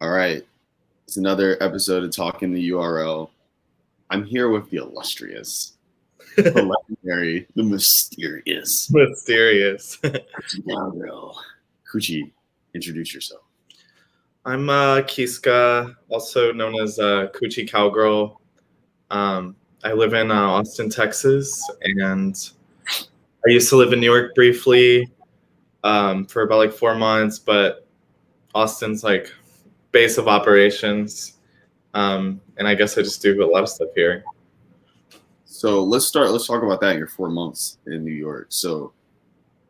All right. It's another episode of Talking the URL. I'm here with the illustrious, the legendary, the mysterious Coochie Cowgirl. Coochie, introduce yourself. I'm Kiska, also known as Coochie Cowgirl. I live in Austin, Texas, and I used to live in New York briefly for about like 4 months, but Austin's like base of operations, and I guess I just do a lot of stuff here. So let's talk about that in your 4 months in New York. So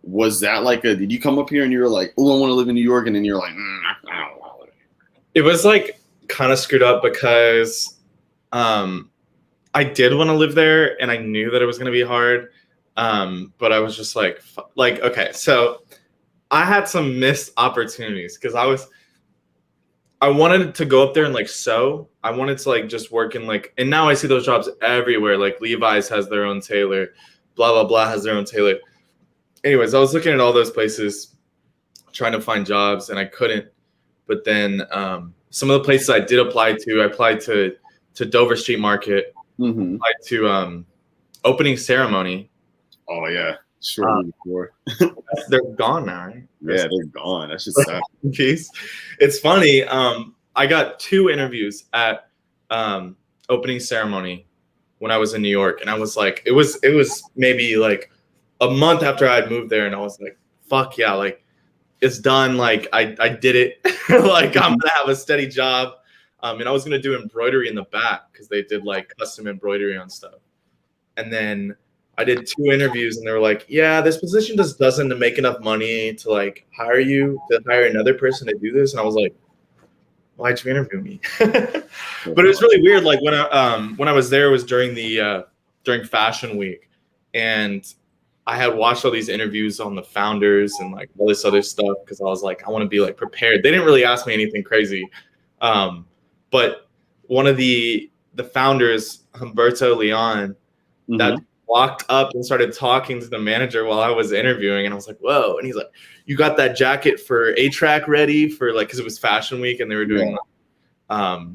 was that like did you come up here and you were like, oh, I want to live in New York, and then you're like, I don't want to live here? It was like kind of screwed up because I did want to live there and I knew that it was going to be hard. But I was just like, okay, so I had some missed opportunities because I wanted to go up there and like sew. I wanted to like just work in like, and now I see those jobs everywhere. Like Levi's has their own tailor, blah, blah, blah has their own tailor. Anyways, I was looking at all those places trying to find jobs and I couldn't. But then some of the places I did apply to, I applied to Dover Street Market, applied to Opening Ceremony. Oh, yeah. Shortly before. They're gone now, right? Yeah, they're gone. That's just sad. It's funny. I got 2 interviews at Opening Ceremony when I was in New York, and I was like, it was maybe like a month after I'd moved there, and I was like, fuck yeah, like it's done. Like I did it. Like I'm gonna have a steady job. And I was gonna do embroidery in the back because they did like custom embroidery on stuff. And then I did 2 interviews and they were like, yeah, this position just doesn't make enough money to like hire another person to do this. And I was like, why'd you interview me? But it was really weird. Like when I was there, it was during Fashion Week, and I had watched all these interviews on the founders and like all this other stuff because I was like, I want to be like prepared. They didn't really ask me anything crazy. But one of the founders, Humberto Leon, that walked up and started talking to the manager while I was interviewing, and I was like, whoa. And he's like, you got that jacket for A-Track ready for like, because it was Fashion Week and they were doing I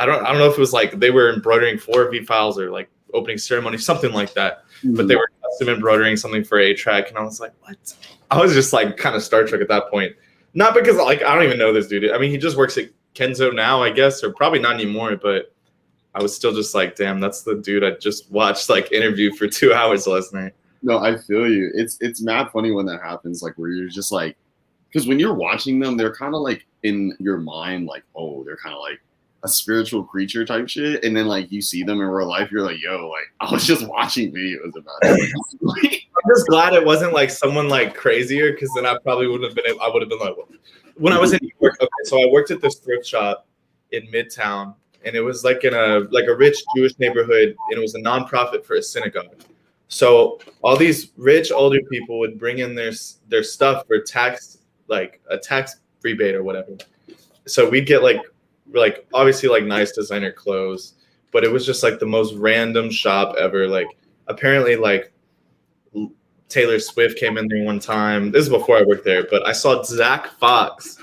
don't know if it was like they were embroidering 4 V-Files or like Opening Ceremony, something like that. But they were custom embroidering something for A-Track, and I was like, what? I was just like kind of Star Trek at that point. Not because like I don't even know this dude. I mean, he just works at Kenzo now, I guess, or probably not anymore, but I was still just like, damn, that's the dude I just watched like interview for 2 hours last night. No, I feel you. It's mad funny when that happens, like where you're just like, because when you're watching them, they're kind of like in your mind, like, oh, they're kind of like a spiritual creature type shit. And then like you see them in real life, you're like, yo, like I was just watching videos about it. I'm just glad it wasn't like someone like crazier, because then I probably wouldn't have been. I would have been like, when I was in New York. Okay, so I worked at this thrift shop in Midtown, and it was like in a rich Jewish neighborhood, and it was a nonprofit for a synagogue. So all these rich older people would bring in their stuff for tax, like a tax rebate or whatever. So we'd get like obviously like nice designer clothes, but it was just like the most random shop ever. Like apparently like Taylor Swift came in there one time. This is before I worked there, but I saw Zach Fox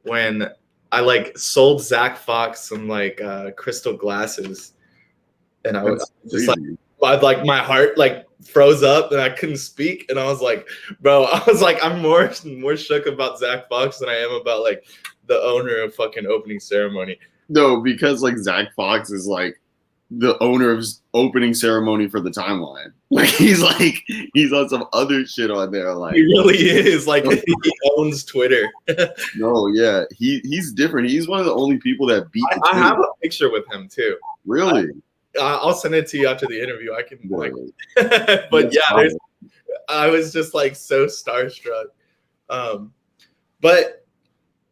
when I like sold Zach Fox some like crystal glasses, and I was just like my heart like froze up and I couldn't speak, and I was like, bro, I'm more shook about Zach Fox than I am about like the owner of fucking Opening Ceremony. No, because like Zach Fox is like the owner of Opening Ceremony for the Timeline. Like he's on some other shit on there. Like he really is. Like he owns Twitter. No, yeah, he's different. He's one of the only people that beat. I have a picture with him too. Really? I'll send it to you after the interview. I can like, but yeah, I was just like so starstruck. But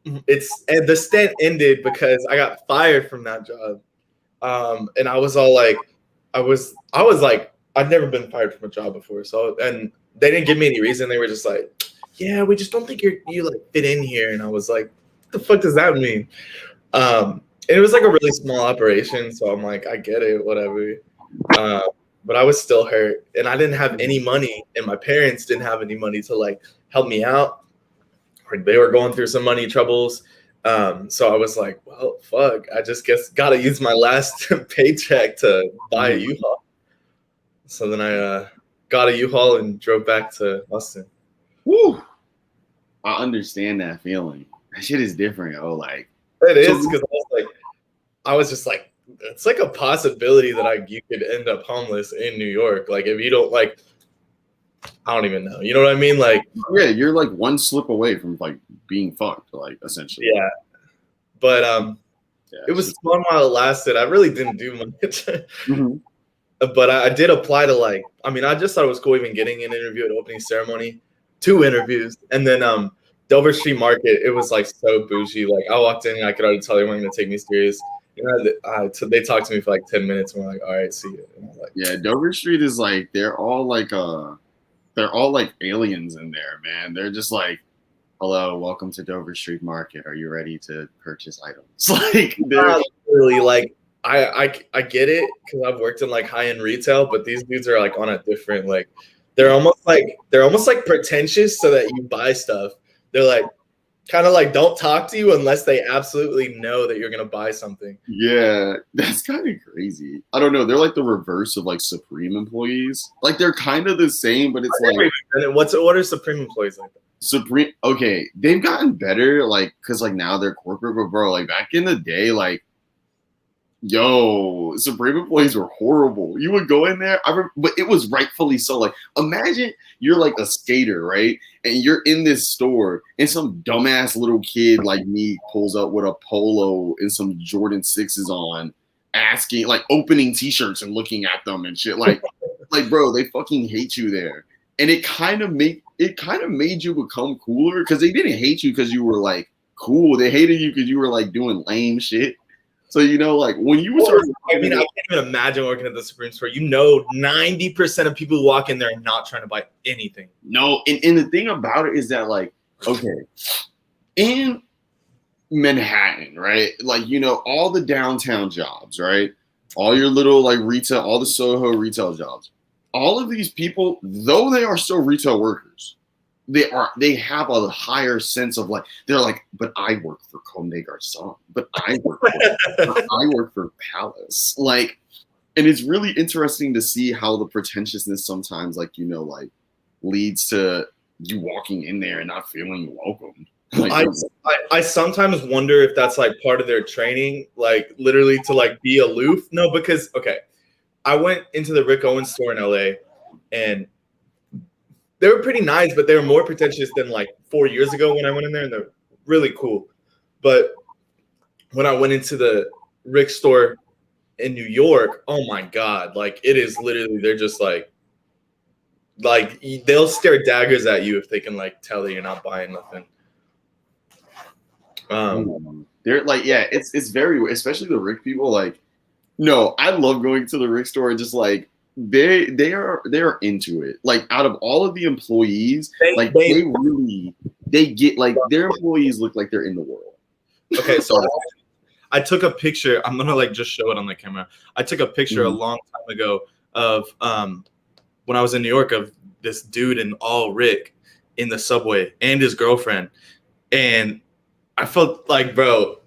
the stint ended because I got fired from that job. And I was all like, I was like, I'd never been fired from a job before. So, and they didn't give me any reason. They were just like, yeah, we just don't think you like fit in here. And I was like, what the fuck does that mean? And it was like a really small operation. So I'm like, I get it, whatever. But I was still hurt, and I didn't have any money, and my parents didn't have any money to like help me out. They were going through some money troubles. So I was like, well, fuck, I just guess gotta use my last paycheck to buy a U-Haul. So then I got a U-Haul and drove back to Austin. Woo! I understand that feeling. That shit is different. Oh, like it is because I was just like, it's like a possibility that you could end up homeless in New York. Like if you don't like, I don't even know. You know what I mean? Like, yeah, you're like one slip away from like being fucked, like essentially. Yeah, but it was fun while it lasted. I really didn't do much, but I did apply to like. I mean, I just thought it was cool even getting an interview at opening ceremony, 2 interviews, and then Dover Street Market. It was like so bougie. Like I walked in and I could already tell they weren't going to take me serious. They talked to me for like 10 minutes and we're like, all right, see you. And I'm like, yeah, Dover Street is like they're all like aliens in there, man. They're just like, hello, welcome to Dover Street Market. Are you ready to purchase items? Like they're really like I get it because I've worked in like high-end retail, but these dudes are like on a different like they're almost like pretentious so that you buy stuff. They're like kind of like don't talk to you unless they absolutely know that you're gonna buy something. Yeah, that's kind of crazy. I don't know. They're like the reverse of like Supreme employees. Like they're kind of the same, but it's like what are Supreme employees like? Supreme. Okay, they've gotten better, like because like now they're corporate, but bro, like back in the day, like yo, Supreme employees were horrible. You would go in there, but it was rightfully so. Like, imagine you're like a skater, right? And you're in this store, and some dumbass little kid like me pulls up with a polo and some Jordan 6s on, asking, like, opening T-shirts and looking at them and shit. Like, bro, they fucking hate you there. And it kind of made you become cooler because they didn't hate you because you were like cool. They hated you because you were like doing lame shit. So, you know, like when you were I can't even imagine working at the Supreme store. You know, 90% of people who walk in there are not trying to buy anything. No, and the thing about it is that, like, okay, in Manhattan, right? Like, you know, all the downtown jobs, right? All your little like retail, all the Soho retail jobs. All of these people, though they are still retail workers, they have a higher sense of like, they're like, but I work for Comme des Garçons, but I work for Palace. Like, and it's really interesting to see how the pretentiousness sometimes, like, you know, like leads to you walking in there and not feeling welcome. Like, I sometimes wonder if that's like part of their training, like literally to like be aloof. No, because okay, I went into the Rick Owens store in LA and they were pretty nice, but they were more pretentious than like 4 years ago when I went in there, and they're really cool. But when I went into the Rick store in New York, oh my God, like it is literally, they're just like they'll stare daggers at you if they can like tell that you're not buying nothing. They're like, yeah, it's very, especially the Rick people. Like, no, I love going to the Rick store and just like they are into it. Like, out of all of the employees, they get like their employees look like they're in the world. Okay, so I took a picture. I'm gonna like just show it on the camera. I took a picture a long time ago of when I was in New York of this dude in all Rick in the subway and his girlfriend, and I felt like, bro,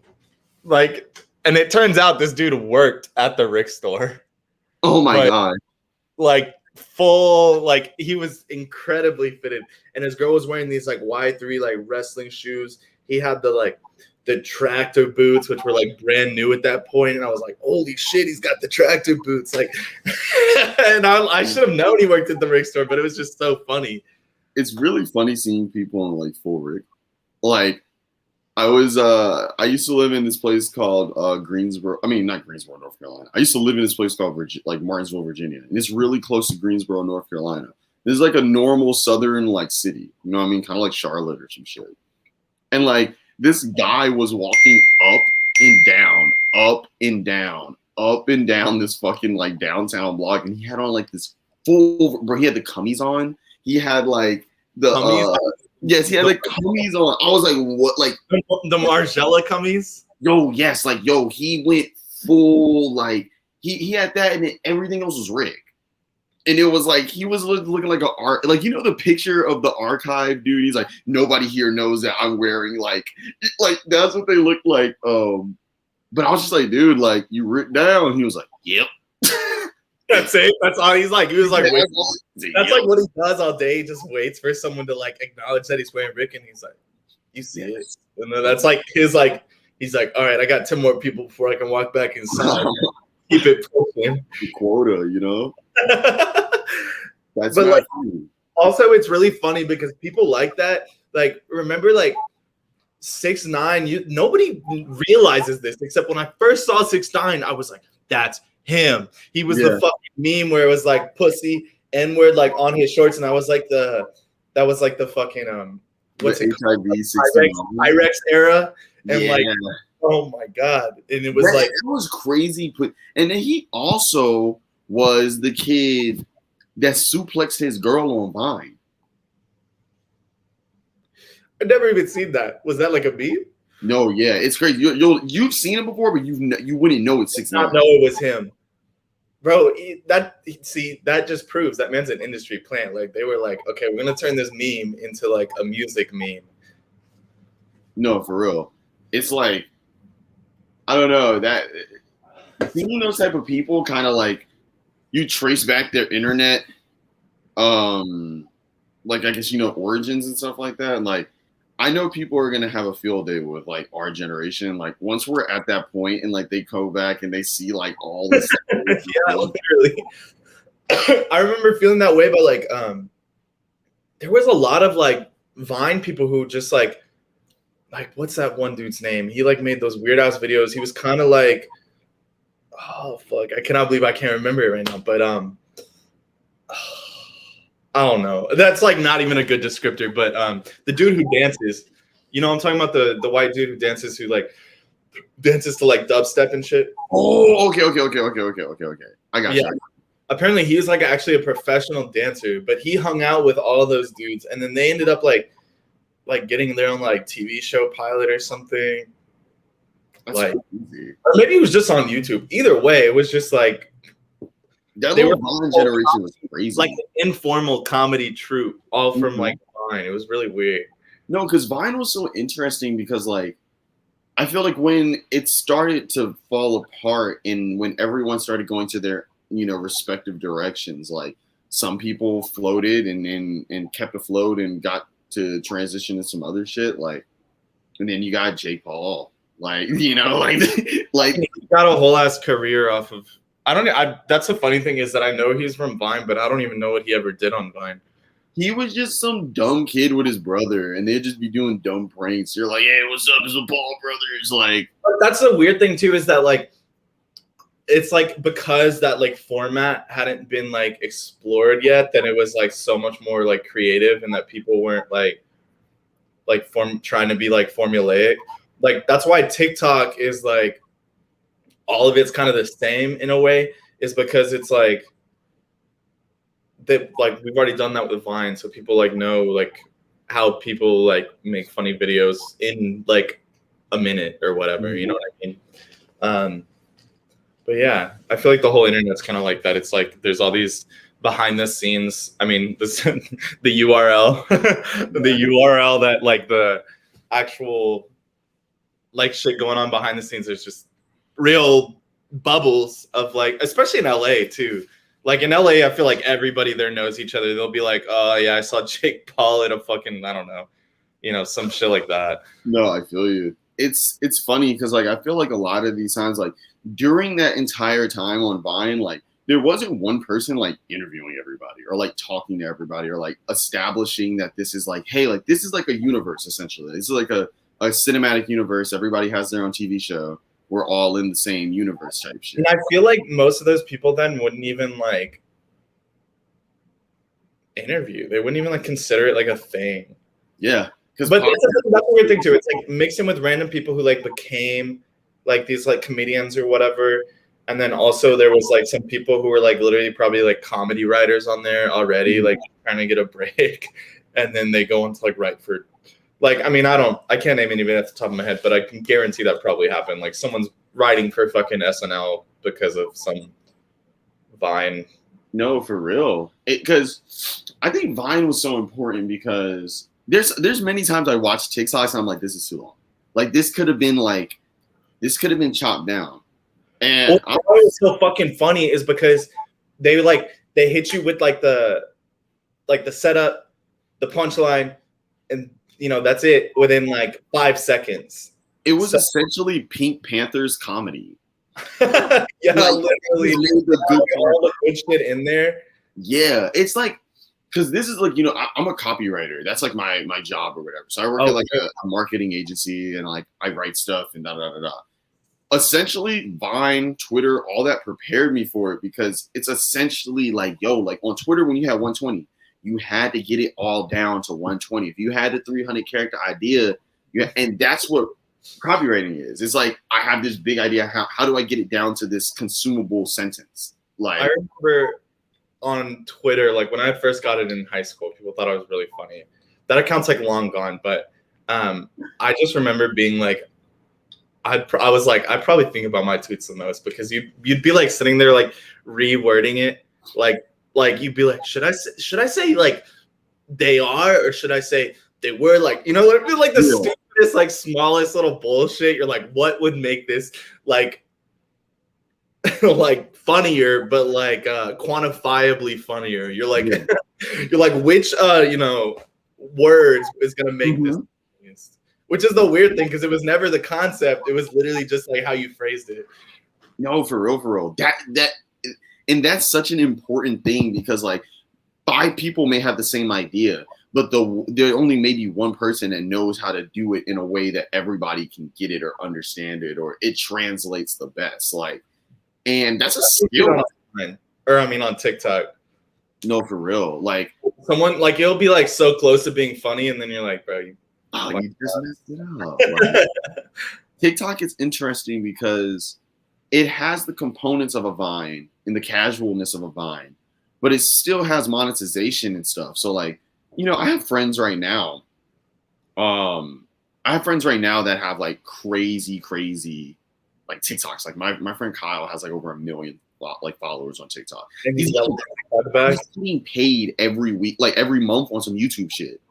like, and it turns out this dude worked at the Rick store. Oh my God. Like full, like he was incredibly fitted, and his girl was wearing these like Y3 like wrestling shoes. He had the tractor boots, which were like brand new at that point, and I was like, holy shit, he's got the tractor boots. Like, and I should have known he worked at the Rick store, but it was just so funny. It's really funny seeing people in like full Rick. Like, I used to live in this place called Greensboro. I mean, not Greensboro, North Carolina. I used to live in this place called Martinsville, Virginia, and it's really close to Greensboro, North Carolina. This is like a normal southern like city, you know what I mean? Kind of like Charlotte or some shit. And like this guy was walking up and down, up and down, up and down this fucking like downtown block, and he had on like this full, bro. He had the cummies on. He had like the yes, he had the cummies on. I was like, what? Like the Margiela cummies? Yo, yes, like yo, he went full like he had that, and then everything else was Rick. And it was like he was looking like a art, like the picture of the archive dude. He's like, nobody here knows that I'm wearing like that's what they look like. But I was just like, dude, like you ripped down. He was like, yep. That's it. That's all he's like. He was like, Yeah, that's like what he does all day. He just waits for someone to like acknowledge that he's wearing Rick, and he's like, you see it. And then that's like his like. He's like, all right, I got 10 more people before I can walk back inside. Keep it pushing. The quota, That's but like, funny. Also, it's really funny because people like that. Like, remember, like 6ix9ine. Nobody realizes this except when I first saw 6ix9ine, I was like, that's him. He was the fucking meme where it was like pussy N-word like on his shorts, and that was like the fucking what's it called? Pyrex era. And like, oh my god! And it was it was crazy. And then he also was the kid that suplexed his girl on Vine. I've never even seen that. Was that like a meme? No, yeah, it's crazy. You've seen it before, but you wouldn't know it's 6ix9ine. Not know it was him, bro. That just proves that man's an industry plant. Like they were like, okay, we're gonna turn this meme into like a music meme. No, for real. It's like, I don't know, that seeing those type of people kind of like you trace back their internet, like I guess origins and stuff like that. And like I know people are gonna have a field day with like our generation. Like once we're at that point and like they go back and they see like all this. Yeah, literally. I remember feeling that way, but like there was a lot of like Vine people who just like what's that one dude's name? He like made those weird ass videos. He was kind of like, oh fuck, I cannot believe I can't remember it right now. But I don't know. That's like not even a good descriptor. But the dude who dances, I'm talking about the white dude who dances, who like dances to like dubstep and shit. Oh, okay. I got you. Apparently he's like actually a professional dancer, but he hung out with all those dudes, and then they ended up like getting their own like TV show pilot or something. That's like crazy. Or maybe it was just on YouTube. Either way, it was just like that little Vine generation was crazy. Like an informal comedy troupe, all from like Vine. It was really weird. No, because Vine was so interesting because like I feel like when it started to fall apart and when everyone started going to their respective directions, like some people floated and kept afloat and got to transition to some other shit, like, and then you got Jake Paul, like he got a whole ass career off of. That's the funny thing is that I know he's from Vine, but I don't even know what he ever did on Vine. He was just some dumb kid with his brother, and they'd just be doing dumb pranks. You're like, hey, what's up? It's the Paul brothers. Like, but that's the weird thing too, is that like it's like because that like format hadn't been like explored yet, then it was like so much more like creative, and that people weren't trying to be like formulaic. Like that's why TikTok is like all of it's kind of the same in a way, is because it's like that, like we've already done that with Vine, so people like know like how people like make funny videos in like a minute or whatever, you know what I mean? But yeah, I feel like the whole internet's kind of like that. It's like there's all these behind the scenes. I mean, the URL, the URL that like the actual like shit going on behind the scenes. There's just real bubbles of like, especially in LA too. Like in LA, I feel like everybody there knows each other. They'll be like, oh yeah, I saw Jake Paul at a fucking, I don't know, some shit like that. No, I feel you. It's funny because like I feel like a lot of these times, like during that entire time on Vine, like there wasn't one person like interviewing everybody or like talking to everybody or like establishing that this is like, hey, like this is like a universe essentially. This is like a cinematic universe. Everybody has their own TV show. We're all in the same universe type shit. And I feel like most of those people then wouldn't even like interview. They wouldn't even like consider it like a thing. Yeah. But that's a weird thing too. It's like mixing with random people who like became like these like comedians or whatever. And then also there was like some people who were like literally probably like comedy writers on there already, like trying to get a break. And then they go into like write for like, I mean, I can't name anybody at the top of my head, but I can guarantee that probably happened. Like someone's writing for fucking SNL because of some Vine No, for real. Because I think Vine was so important because there's many times I watch TikToks and I'm like, this is too long. Like this could have been chopped down. And Well, what was so fucking funny is because they hit you with like the setup, the punchline, and that's it within like 5 seconds. it was essentially Pink Panther's comedy. Yeah, Like, literally all the good shit in there. Yeah, it's like because this is like I'm a copywriter. That's like my job or whatever. So I work at like a marketing agency and like I write stuff and da da da da. Essentially, Vine, Twitter, all that prepared me for it because it's essentially like like on Twitter when you had 120, you had to get it all down to 120. If you had the 300 character idea, and that's what copywriting is. It's like I have this big idea. How do I get it down to this consumable sentence? Like I remember on Twitter, like when I first got it in high school, people thought I was really funny. That account's like long gone, but I just remember being like, I was like, I probably think about my tweets the most because you'd be like sitting there like rewording it, like you'd be like, should I say like they are or should I say they were, like it'd be like the stupidest like smallest little bullshit. You're like, what would make this like like funnier, but like quantifiably funnier. You're like you're like which words is gonna make this, which is the weird thing because it was never the concept. It was literally just like how you phrased it. No, for real. And that's such an important thing because like 5 people may have the same idea, but there only maybe one person that knows how to do it in a way that everybody can get it or understand it or it translates the best. Like, and that's a skill. On TikTok. No, for real. Like someone like it'll be like so close to being funny, and then you're like, bro, you just messed it up. Like, TikTok is interesting because it has the components of a Vine and the casualness of a Vine, but it still has monetization and stuff. So like, I have friends right now. I have friends right now that have like crazy like TikToks. Like my friend Kyle has like over 1 million like followers on TikTok. And he's getting paid every week, like every month on some YouTube shit.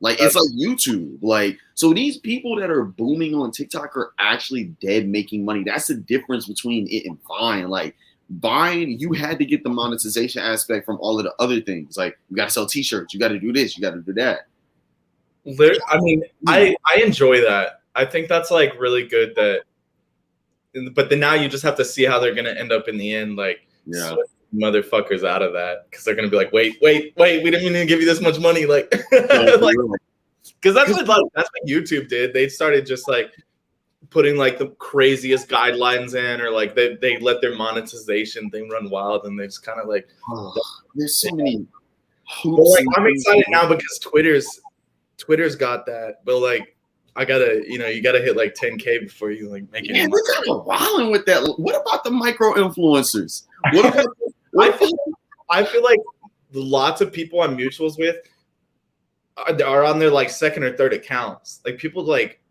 Like it's like YouTube. Like so these people that are booming on TikTok are actually dead making money. That's the difference between it and Vine. Like Vine, you had to get the monetization aspect from all of the other things. Like you got to sell T-shirts, you got to do this, you got to do that. I mean, I enjoy that. I think that's like really good that. But then now you just have to see how they're gonna end up in the end, like motherfuckers out of that because they're gonna be like, wait, we didn't mean to give you this much money, like, like, because that's what YouTube did. They started just like putting like the craziest guidelines in, or like they let their monetization thing run wild, and they just kind of like, there's so many. Like, I'm excited now because Twitter's got that, but like. I gotta, you gotta hit like 10K before you like make it. Yeah, they're kind of wilding with that. What about the micro influencers? What about? I feel like lots of people I'm mutuals with are on their like second or third accounts. Like people like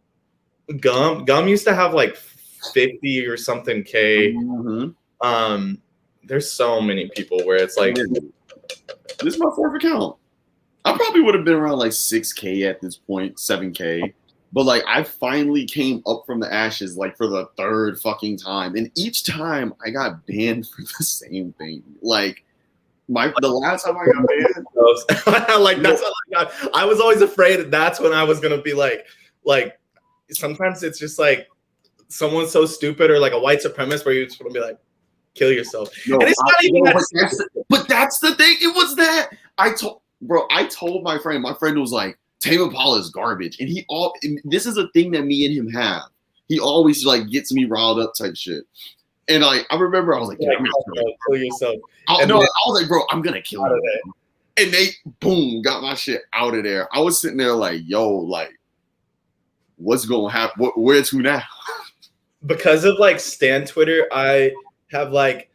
Gum used to have like 50 or something K. Mm-hmm. There's so many people where it's like, this is my 4th account. I probably would have been around like 6K at this point, 7K. But like I finally came up from the ashes like for the 3rd fucking time. And each time I got banned for the same thing. Like the last time I got banned. Like that's what I got. I was always afraid that's when I was gonna be like sometimes it's just like someone's so stupid or like a white supremacist where you just want to be like, kill yourself. No, and it's not even but that's the thing. It was that I told my friend was like, Tame Impala is garbage, and this is a thing that me and him have. He always like gets me riled up type shit, and like I remember I was like, I'm gonna kill yourself. I was like, bro, I'm gonna kill you. And they boom got my shit out of there. I was sitting there like, yo, like, what's gonna happen? Where to now? Because of like Stan Twitter, I have like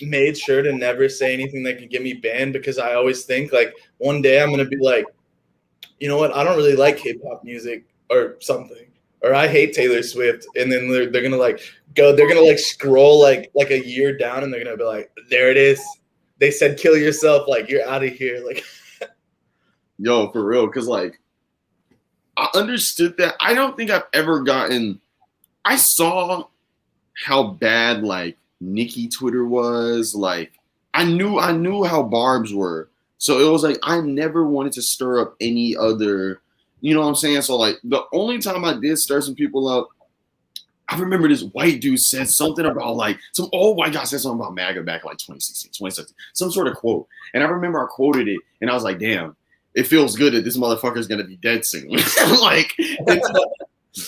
made sure to never say anything that could get me banned because I always think like one day I'm gonna be like, you know what? I don't really like hip hop music or something, or I hate Taylor Swift, and then they're gonna like go. They're gonna like scroll like a year down, and they're gonna be like, there it is. they said kill yourself, like you're out of here. Like, yo, for real, because like I understood that. I don't think I've ever gotten. I saw how bad like Nicki Twitter was. Like I knew how Barb's were. So it was like I never wanted to stir up any other. You know what I'm saying? So like the only time I did stir some people up, I remember this white dude said something about like some old white guy said something about MAGA back like 2016, 2017, some sort of quote. And I remember I quoted it and I was like, damn, it feels good that this motherfucker is gonna be dead soon. Like,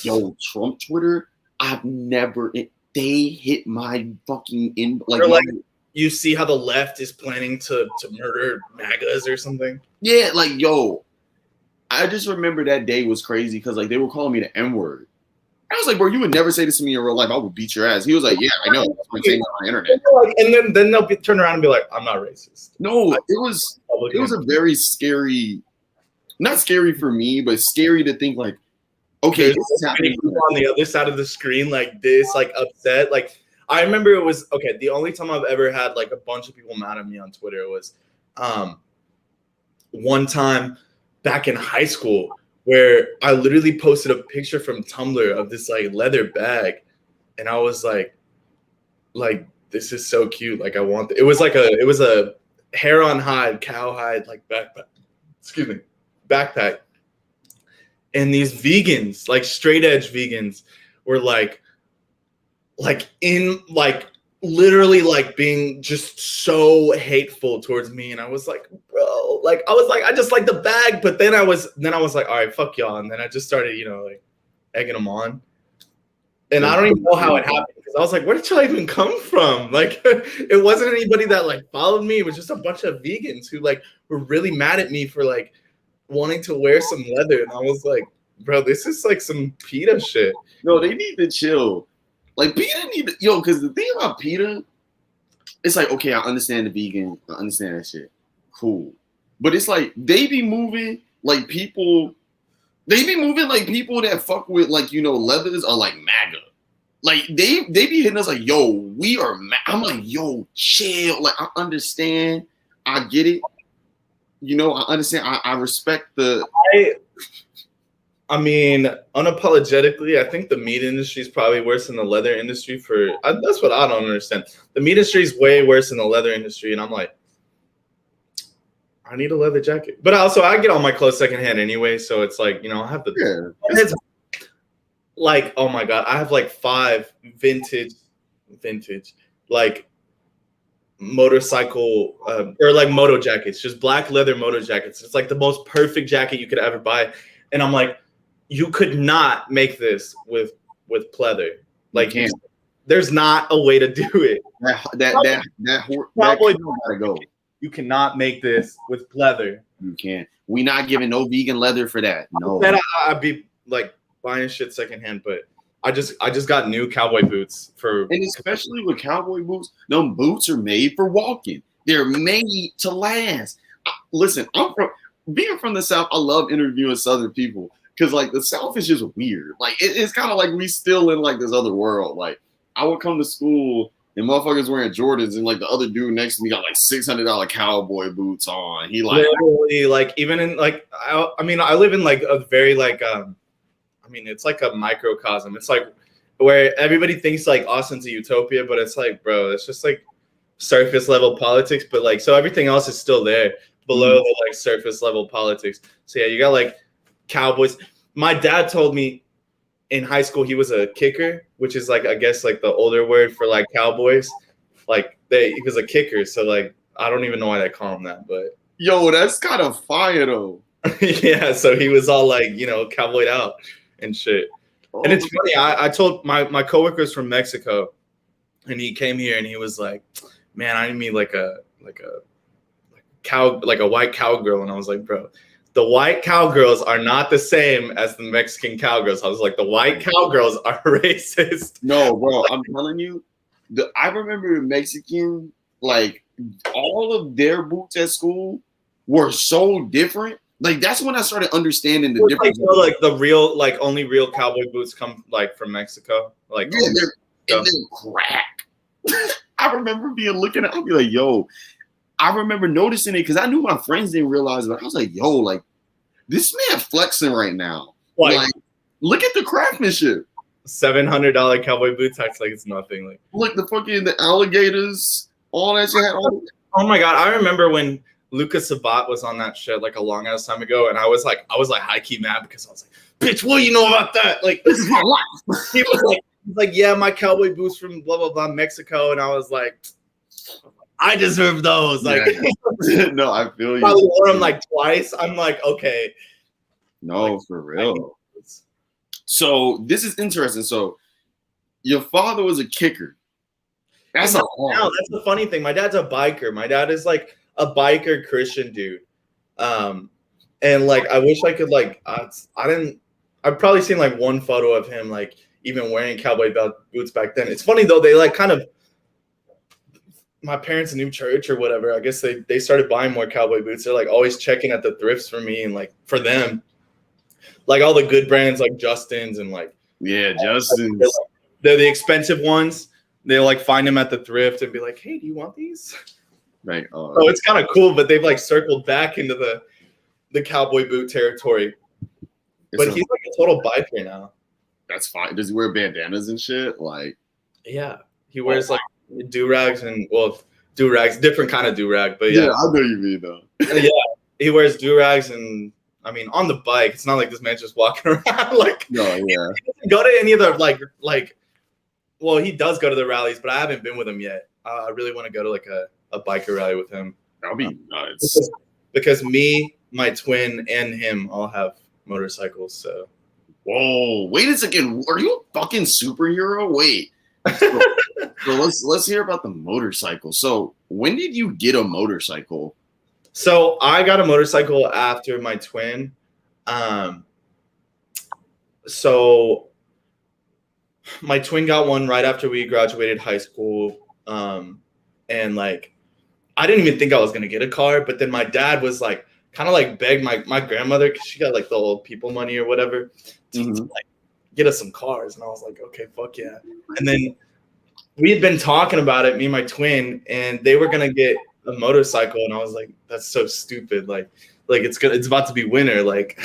yo, Trump Twitter, I've never they hit my fucking in like you see how the left is planning to murder MAGAs or something. Yeah, like yo, I just remember that day was crazy because like they were calling me the N-word. I was like, bro, you would never say this to me in real life. I would beat your ass. He was like, yeah, I know. I'm saying it on the internet. And then they'll turn around and be like, I'm not racist. No, it was a very scary, not scary for me, but scary to think like, okay, this is happening on the other side of the screen, like this, like upset. Like I remember it was okay. The only time I've ever had like a bunch of people mad at me on Twitter was one time back in high school where I literally posted a picture from Tumblr of this like leather bag, and I was like this is so cute. Like I want it was a hair on hide, cowhide like backpack. Excuse me, backpack. And these vegans, like straight edge vegans, were like in like literally like being just so hateful towards me. And I was like, bro, like I just like the bag. But then I was like, all right, fuck y'all. And then I just started, like egging them on. And I don't even know how it happened because I was like, where did y'all even come from? Like, it wasn't anybody that like followed me. It was just a bunch of vegans who like were really mad at me for like wanting to wear some leather. And I was like, bro, this is like some PETA shit. No, they need to chill. Like PETA need to, because the thing about PETA, it's like, okay, I understand the vegan, I understand that shit. Cool. But it's like they be moving like people that fuck with like, leathers are like MAGA. Like they be hitting us like, yo, we are I'm like, yo, chill. Like I understand. I get it. I understand. I respect the I mean, unapologetically, I think the meat industry is probably worse than the leather industry. That's what I don't understand. The meat industry is way worse than the leather industry, and I'm like, I need a leather jacket. But also, I get all my clothes secondhand anyway, so it's like, I have the like, oh my god, I have like 5 vintage, like motorcycle or like moto jackets, just black leather moto jackets. It's like the most perfect jacket you could ever buy, and I'm like, you could not make this with pleather. Like, there's not a way to do it. That gotta go. You cannot make this with pleather. You can't. We not giving no vegan leather for that. No. Then I'd be like buying shit secondhand, but I just got new cowboy boots and especially with cowboy boots, them boots are made for walking. They're made to last. Listen, being from the South, I love interviewing Southern people because like the South is just weird. Like it's kind of like we still in like this other world. Like I would come to school and motherfuckers wearing Jordans, and like the other dude next to me got like $600 cowboy boots on. He like literally like even in like I mean I live in like a very like I mean it's like a microcosm. It's like where everybody thinks like Austin's a utopia, but it's like, bro, it's just like surface level politics. But like so everything else is still there below the like surface level politics. So yeah, you got like cowboys. My dad told me in high school he was a kicker, which is like I guess like the older word for like cowboys. Like he was a kicker, so like I don't even know why they call him that, but yo, that's kind of fire though. Yeah, so he was all like cowboyed out and shit. And it's funny. I told my coworkers from Mexico, and he came here and he was like, "Man, I need like a white cowgirl," and I was like, "Bro, the white cowgirls are not the same as the Mexican cowgirls." I was like, "The white cowgirls are racist." No, bro, I'm telling you, I remember Mexican, like all of their boots at school were so different. Like that's when I started understanding the difference. Like the real, like only real cowboy boots come like from Mexico. Like yeah, they're crack. I remember looking at, I'd be like, yo. I remember noticing it because I knew my friends didn't realize it. But I was like, yo, like this man flexing right now. Like look at the craftsmanship. $700 cowboy boots acts like it's nothing. Like look, the alligators, all that shit. Oh my god, I remember when Lucas Sabat was on that shit like a long ass time ago, and I was like high key mad because I was like, bitch, what do you know about that? Like this is my life. He was like, yeah, my cowboy boots from blah blah blah Mexico, and I was like, I deserve those. Like, no, I feel you. Probably wore them like twice. I'm like, okay. No, like, for real. So this is interesting. So your father was a kicker. That's the funny thing. My dad's a biker. My dad is like a biker Christian dude. And like I wish I could like I've probably seen like one photo of him like even wearing cowboy boots back then. It's funny though, they like kind of my parents' new church or whatever, I guess they started buying more cowboy boots. They're like always checking at the thrifts for me and like for them. Like all the good brands like Justin's and like Justin's. They're the expensive ones. They'll like find them at the thrift and be like, hey, do you want these? Right. So it's kind of cool, but they've like circled back into the cowboy boot territory. But he's like a total biker now. That's fine. Does he wear bandanas and shit? Like, yeah, he wears like do-rags and do-rags, different kind of do-rag, but yeah. I know you mean though. Yeah, he wears do-rags and I mean on the bike. It's not like this man's just walking around like. No, yeah. He doesn't go to any of the like. Well, he does go to the rallies, but I haven't been with him yet. I really want to go to like a biker rally with him. That'll be nuts. Because me, my twin, and him all have motorcycles. So. Whoa! Wait a second. Are you a fucking superhero? Wait. So let's hear about the motorcycle. So when did you get a motorcycle? So I got a motorcycle after my twin. So my twin got one right after we graduated high school. And like, I didn't even think I was going to get a car, but then my dad was like, kind of like begged my grandmother, cause she got like the old people money or whatever to like get us some cars. And I was like, okay, fuck yeah. And then we had been talking about it, me and my twin, and they were going to get a motorcycle. And I was like, that's so stupid. Like it's about to be winter. Like,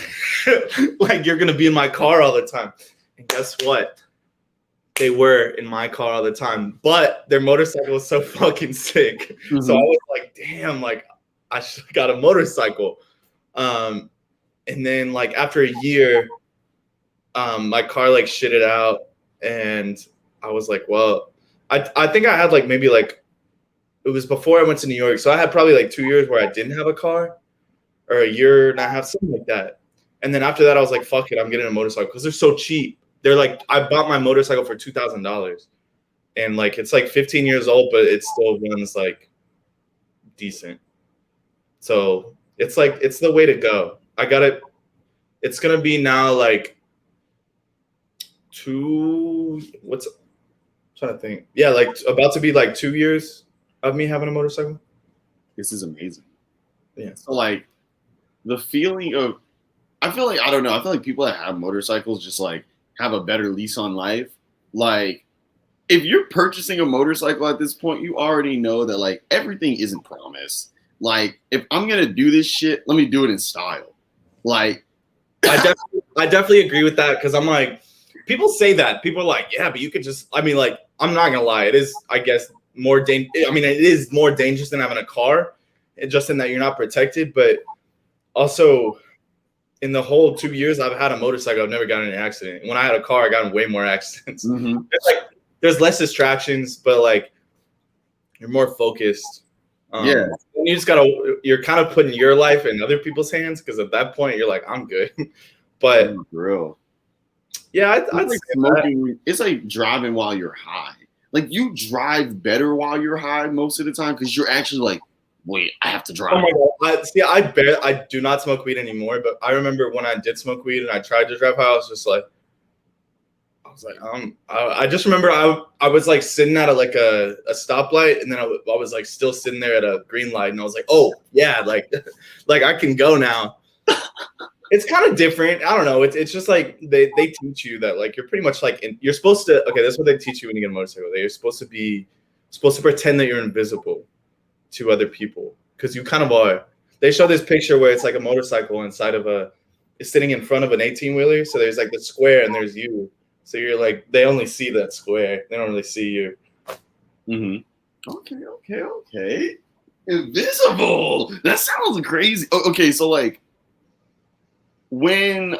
like you're going to be in my car all the time. And guess what? They were in my car all the time, but their motorcycle was so fucking sick. So I was like, damn, like I should have got a motorcycle. And then like after a year, my car like shitted out and I was like, well, I think I had like maybe like, it was before I went to New York. So I had probably like 2 years where I didn't have a car or a year and a half, something like that. And then after that, I was like, fuck it, I'm getting a motorcycle because they're so cheap. They're like, I bought my motorcycle for $2,000 and like, it's like 15 years old, but it still runs like decent. So it's like, it's the way to go. I got it. It's going to be now like I'm trying to think. Yeah. Like about to be like 2 years of me having a motorcycle. This is amazing. Yeah. So like the feeling of, I feel like people that have motorcycles just like have a better lease on life. Like if you're purchasing a motorcycle at this point, you already know that like everything isn't promised. Like if I'm going to do this shit, let me do it in style. Like I definitely agree with that. Cause I'm like, people say that people are like, yeah, but you could just, I mean, like, I'm not gonna lie. It is, I guess, it is more dangerous than having a car, just in that you're not protected. But also, in the whole 2 years I've had a motorcycle, I've never gotten in an accident. When I had a car, I got in way more accidents. It's like there's less distractions, but like you're more focused. Yeah, and you're kind of putting your life in other people's hands because at that point you're like, I'm good. But real. Yeah, it's like smoking. It's like driving while you're high. Like you drive better while you're high most of the time because you're actually like, wait, I have to drive. Oh my God. I do not smoke weed anymore, but I remember when I did smoke weed and I tried to drive high, I just remember I was like sitting at a stoplight and then I was like still sitting there at a green light and I was like, oh yeah, like I can go now. It's kind of different. I don't know. It's just like they teach you that like you're pretty much like you're supposed to. Okay, that's what they teach you when you get a motorcycle. You're supposed to pretend that you're invisible. to other people because you kind of are. They show this picture where it's like a motorcycle inside of it's sitting in front of an 18-wheeler. So there's like the square and there's you. So you're like, they only see that square. They don't really see you. Mm-hmm. Okay. Invisible. That sounds crazy. Okay, so like when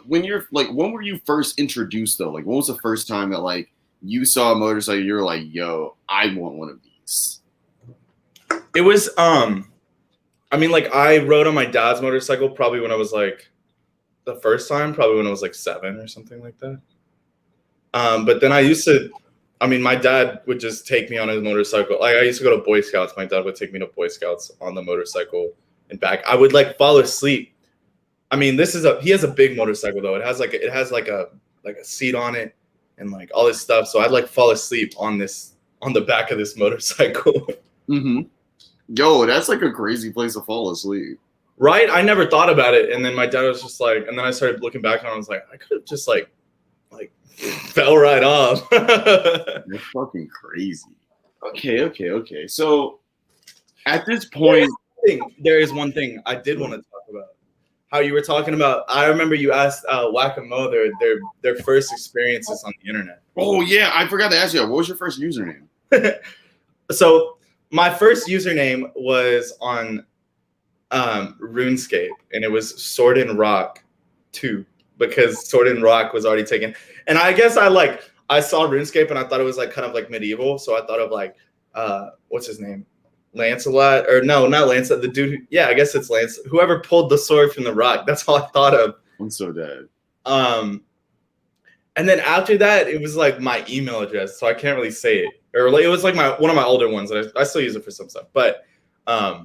you're like, when were you first introduced though? Like, when was the first time that like you saw a motorcycle? You're like, yo, I want one of these. It was I mean, like I rode on my dad's motorcycle probably when I was like the first time, probably when I was like 7 or something like that. But then my dad would just take me on his motorcycle. Like I used to go to Boy Scouts. My dad would take me to Boy Scouts on the motorcycle and back. I would like fall asleep. I mean, he has a big motorcycle though. It has like a seat on it and like all this stuff. So I'd like fall asleep on the back of this motorcycle. Mm-hmm. Yo, that's like a crazy place to fall asleep. Right? I never thought about it. And then my dad was just like, and then I started looking back on it. I was like, I could have just like fell right off. That's fucking crazy. Okay. So at this point, there is one thing I did want to talk about. How you were talking about, I remember you asked Whack-A-Mo their first experiences on the internet. Oh yeah, I forgot to ask you, what was your first username? So my first username was on RuneScape, and it was Sword and Rock 2 because Sword and Rock was already taken. And I guess I saw RuneScape and I thought it was like kind of like medieval, so I thought of like what's his name? Lancelot, or no, not Lancelot, the dude I guess it's Lance, whoever pulled the sword from the rock. That's all I thought of. I'm so dead. And then after that, it was like my email address, so I can't really say it. Or like, it was like one of my older ones. I still use it for some stuff. But I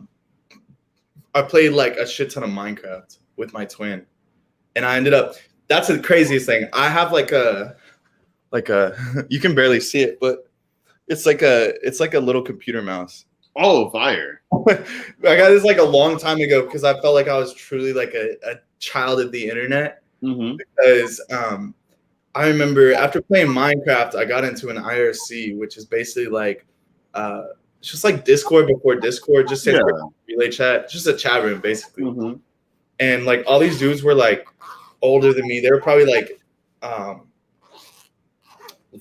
played like a shit ton of Minecraft with my twin. And I ended up, that's the craziest thing. I have like a you can barely see it, but it's like a little computer mouse. Oh, fire. I got this like a long time ago because I felt like I was truly like a child of the internet. Mm-hmm. Because I remember after playing Minecraft, I got into an IRC, which is basically like it's just like Discord before Discord, just relay chat, just a chat room basically. Mm-hmm. And like all these dudes were like older than me. They were probably like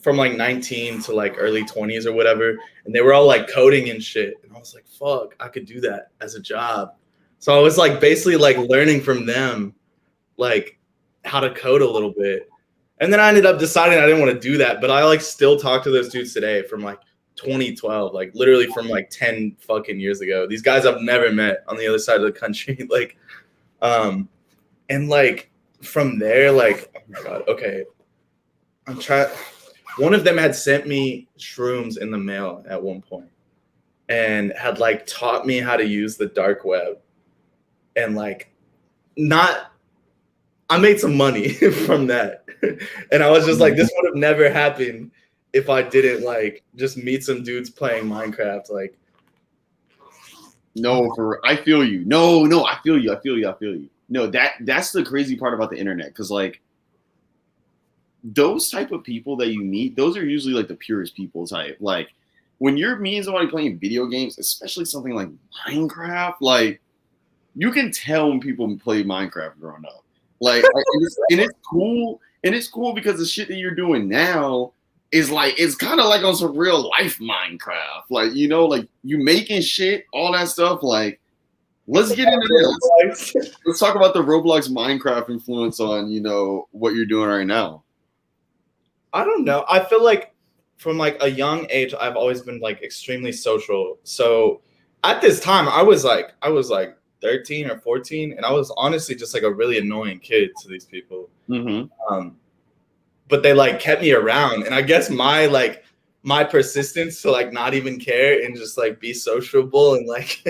from like 19 to like early 20s or whatever, and they were all like coding and shit. And I was like, fuck, I could do that as a job. So I was like basically like learning from them like how to code a little bit. And then I ended up deciding I didn't want to do that, but I like still talk to those dudes today from like 2012, like literally from like 10 fucking years ago. These guys I've never met on the other side of the country. Like and like from there, like, oh my god, okay, one of them had sent me shrooms in the mail at one point and had like taught me how to use the dark web. And like I made some money from that. And I was just like, this would have never happened if I didn't like just meet some dudes playing Minecraft. Like, no, I feel you. No, I feel you. No, that's the crazy part about the internet, because like those type of people that you meet, those are usually like the purest people type. Like when you're meeting somebody playing video games, especially something like Minecraft, like you can tell when people play Minecraft growing up. Like it's cool because the shit that you're doing now is like, it's kind of like on some real life Minecraft. Like, you know, like you making shit, all that stuff. Like, let's get into this. Let's talk about the Roblox Minecraft influence on, you know, what you're doing right now. I don't know. I feel like from like a young age, I've always been like extremely social. So at this time, I was like 13 or 14, and I was honestly just like a really annoying kid to these people. Mm-hmm. But they like kept me around, and I guess my persistence to like not even care and just like be sociable and like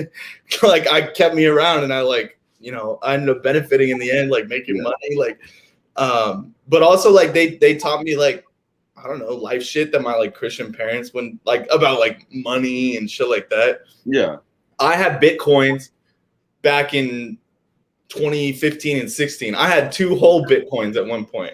like I kept me around, and I like, you know, I ended up benefiting in the end, like making money, like but also like they taught me like, I don't know, life shit that my like Christian parents wouldn't, like about like money and shit like that. Yeah, I had Bitcoins back in 2015 and 16. I had 2 whole Bitcoins at one point.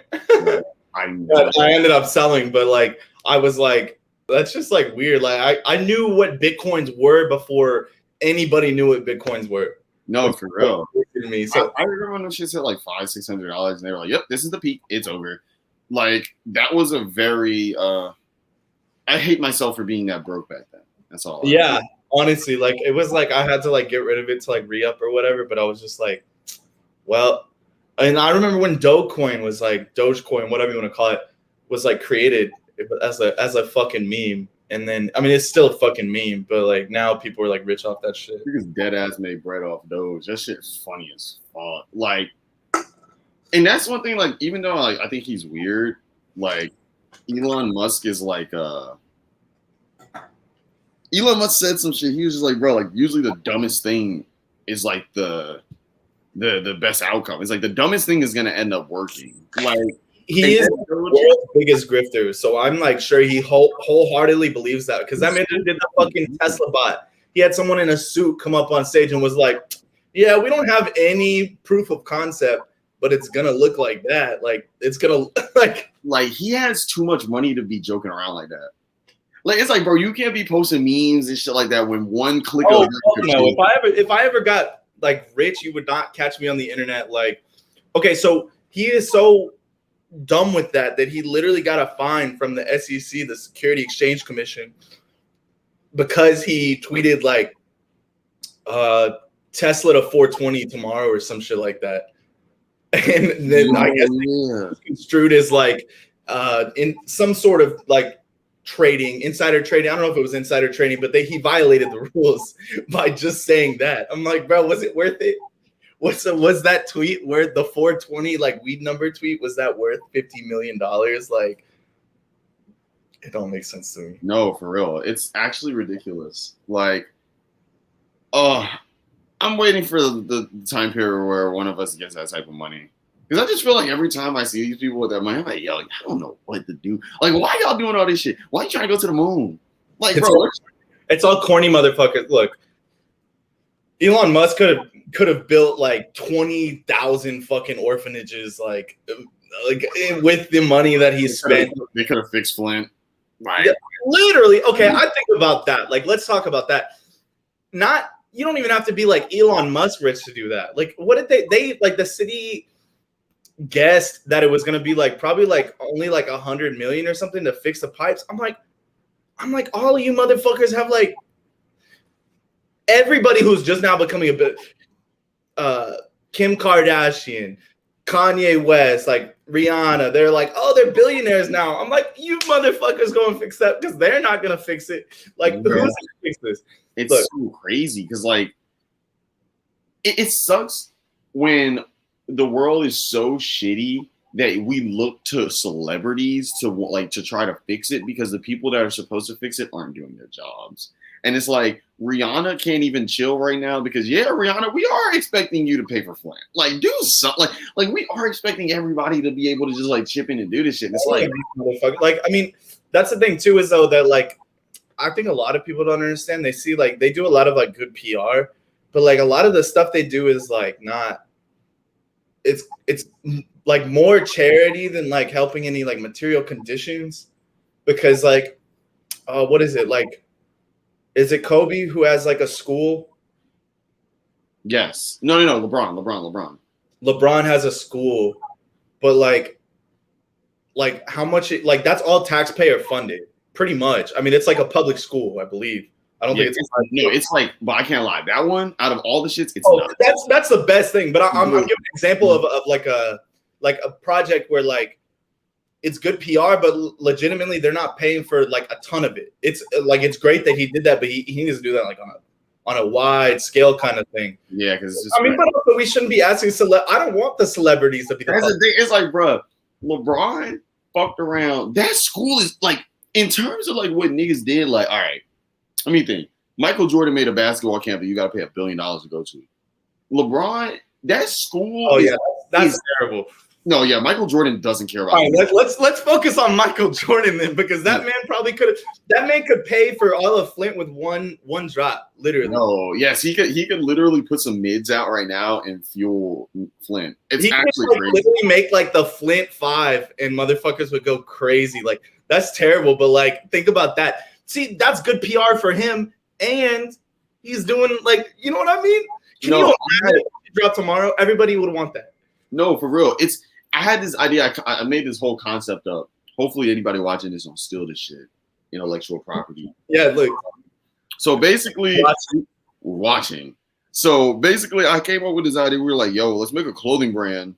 I ended up selling, but like I was like That's just like weird. Like I knew what Bitcoins were before anybody knew what Bitcoins were. No, for real. Me. So I remember when shit hit like $500-$600, and they were like, "Yep, this is the peak. It's over." Like that was a very. I hate myself for being that broke back then. That's all. Yeah, honestly, like it was like I had to like get rid of it to like re-up or whatever. But I was just like, well, and I remember when Dogecoin was like Dogecoin, whatever you want to call it, was like created as a fucking meme. And then, I mean, it's still a fucking meme, but like now people are like rich off that shit. Because dead ass made bread off Doge. That shit is funny as fuck. Like, and that's one thing. Like, even though like I think he's weird, like Elon Musk is like Elon Musk said some shit. He was just like, bro, like usually the dumbest thing is like the best outcome. It's like the dumbest thing is gonna end up working. Like. He is the world's biggest grifter, so I'm like sure he wholeheartedly believes that because that man did the fucking Tesla bot. He had someone in a suit come up on stage and was like, "Yeah, we don't have any proof of concept, but it's gonna look like that. Like it's gonna like he has too much money to be joking around like that. Like it's like, bro, you can't be posting memes and shit like that when one click. Oh no! If I ever got like rich, you would not catch me on the internet. Like, okay, so he is so dumb with that he literally got a fine from the SEC, the Security Exchange Commission, because he tweeted like Tesla to 420 tomorrow or some shit like that. And then I guess it's construed as like in some sort of like trading, insider trading. I don't know if it was insider trading, but he violated the rules by just saying that. I'm like, bro, was it worth it? Was that tweet worth the 420 like weed number tweet? Was that worth $50 million? Like, it don't make sense to me. No, for real. It's actually ridiculous. Like, I'm waiting for the time period where one of us gets that type of money. Because I just feel like every time I see these people with that money, I'm like, yo, I don't know what to do. Like, why y'all doing all this shit? Why you trying to go to the moon? Like, it's all corny motherfuckers. Look, Elon Musk could have built like 20,000 fucking orphanages, like with the money that he spent. They could have fixed Flint. Right. Yeah, literally. Okay, I think about that. Like, let's talk about that. You don't even have to be like Elon Musk rich to do that. Like, what did they like the city guessed that it was gonna be like probably like only like 100 million or something to fix the pipes. I'm like, all of you motherfuckers have like everybody who's just now becoming a bit Kim Kardashian, Kanye West, like Rihanna, they're like, oh, they're billionaires now. I'm like, you motherfuckers go and fix that because they're not gonna fix it. Like, who's gonna fix this? It's so crazy because like it sucks when the world is so shitty that we look to celebrities to try to fix it because the people that are supposed to fix it aren't doing their jobs. And it's like Rihanna can't even chill right now because Rihanna, we are expecting you to pay for Flint. Like do something. Like we are expecting everybody to be able to just like chip in and do this shit. And it's like I mean, that's the thing too is though that like I think a lot of people don't understand. They see like they do a lot of like good PR, but like a lot of the stuff they do is like not. It's like more charity than like helping any like material conditions, because like what is it like? Is it Kobe who has like a school? Yes. No. LeBron. LeBron has a school, but like how much? Like that's all taxpayer funded, pretty much. I mean, it's like a public school, I believe. I don't think it's like, but I can't lie. That one out of all the shits, it's not. That's the best thing. But I'm giving an example of like a project where like it's good PR, but legitimately they're not paying for like a ton of it. It's like it's great that he did that, but he needs to do that like on a wide scale kind of thing. Yeah, because I mean, but also we shouldn't be asking I don't want the celebrities to be. That's the thing. It's like, bro, LeBron fucked around. That school is like in terms of like what niggas did. Like, all right. Let me think. Michael Jordan made a basketball camp that you got to pay $1 billion to go to. LeBron, that school. Oh, that's terrible. No, yeah, Michael Jordan doesn't care about. All right, let's focus on Michael Jordan then, because that man probably could. That man could pay for all of Flint with one drop, literally. No, yes, he could literally put some mids out right now and fuel Flint. It's he actually could, crazy. Literally make like the Flint 5, and motherfuckers would go crazy. Like That's terrible. But like, think about that. See, that's good PR for him, and he's doing like, you know what I mean? Can you imagine if he dropped tomorrow? Everybody would want that. No, for real. I had this idea. I made this whole concept up. Hopefully, anybody watching this don't steal this shit. Intellectual property. Yeah, look. So basically, watching. So basically, I came up with this idea. We were like, yo, let's make a clothing brand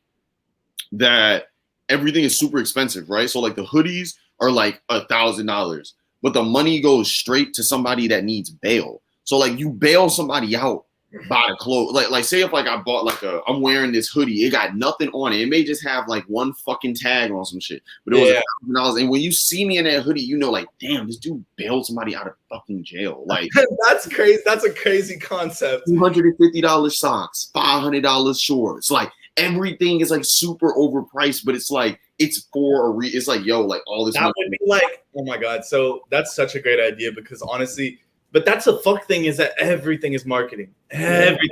that everything is super expensive, right? So like the hoodies are like $1,000, but the money goes straight to somebody that needs bail. So like you bail somebody out by the clothes. Like say if like I bought like I'm wearing this hoodie, it got nothing on it. It may just have like one fucking tag on some shit, but it was $1,000. And when you see me in that hoodie, you know, like, damn, this dude bailed somebody out of fucking jail. Like that's crazy. That's a crazy concept. $250 socks, $500 shorts. Like everything is like super overpriced, but it's like it's for it's like, yo, like all this. That would be like, oh my god. So that's such a great idea because honestly. But that's the fuck thing is that everything is marketing. Everything.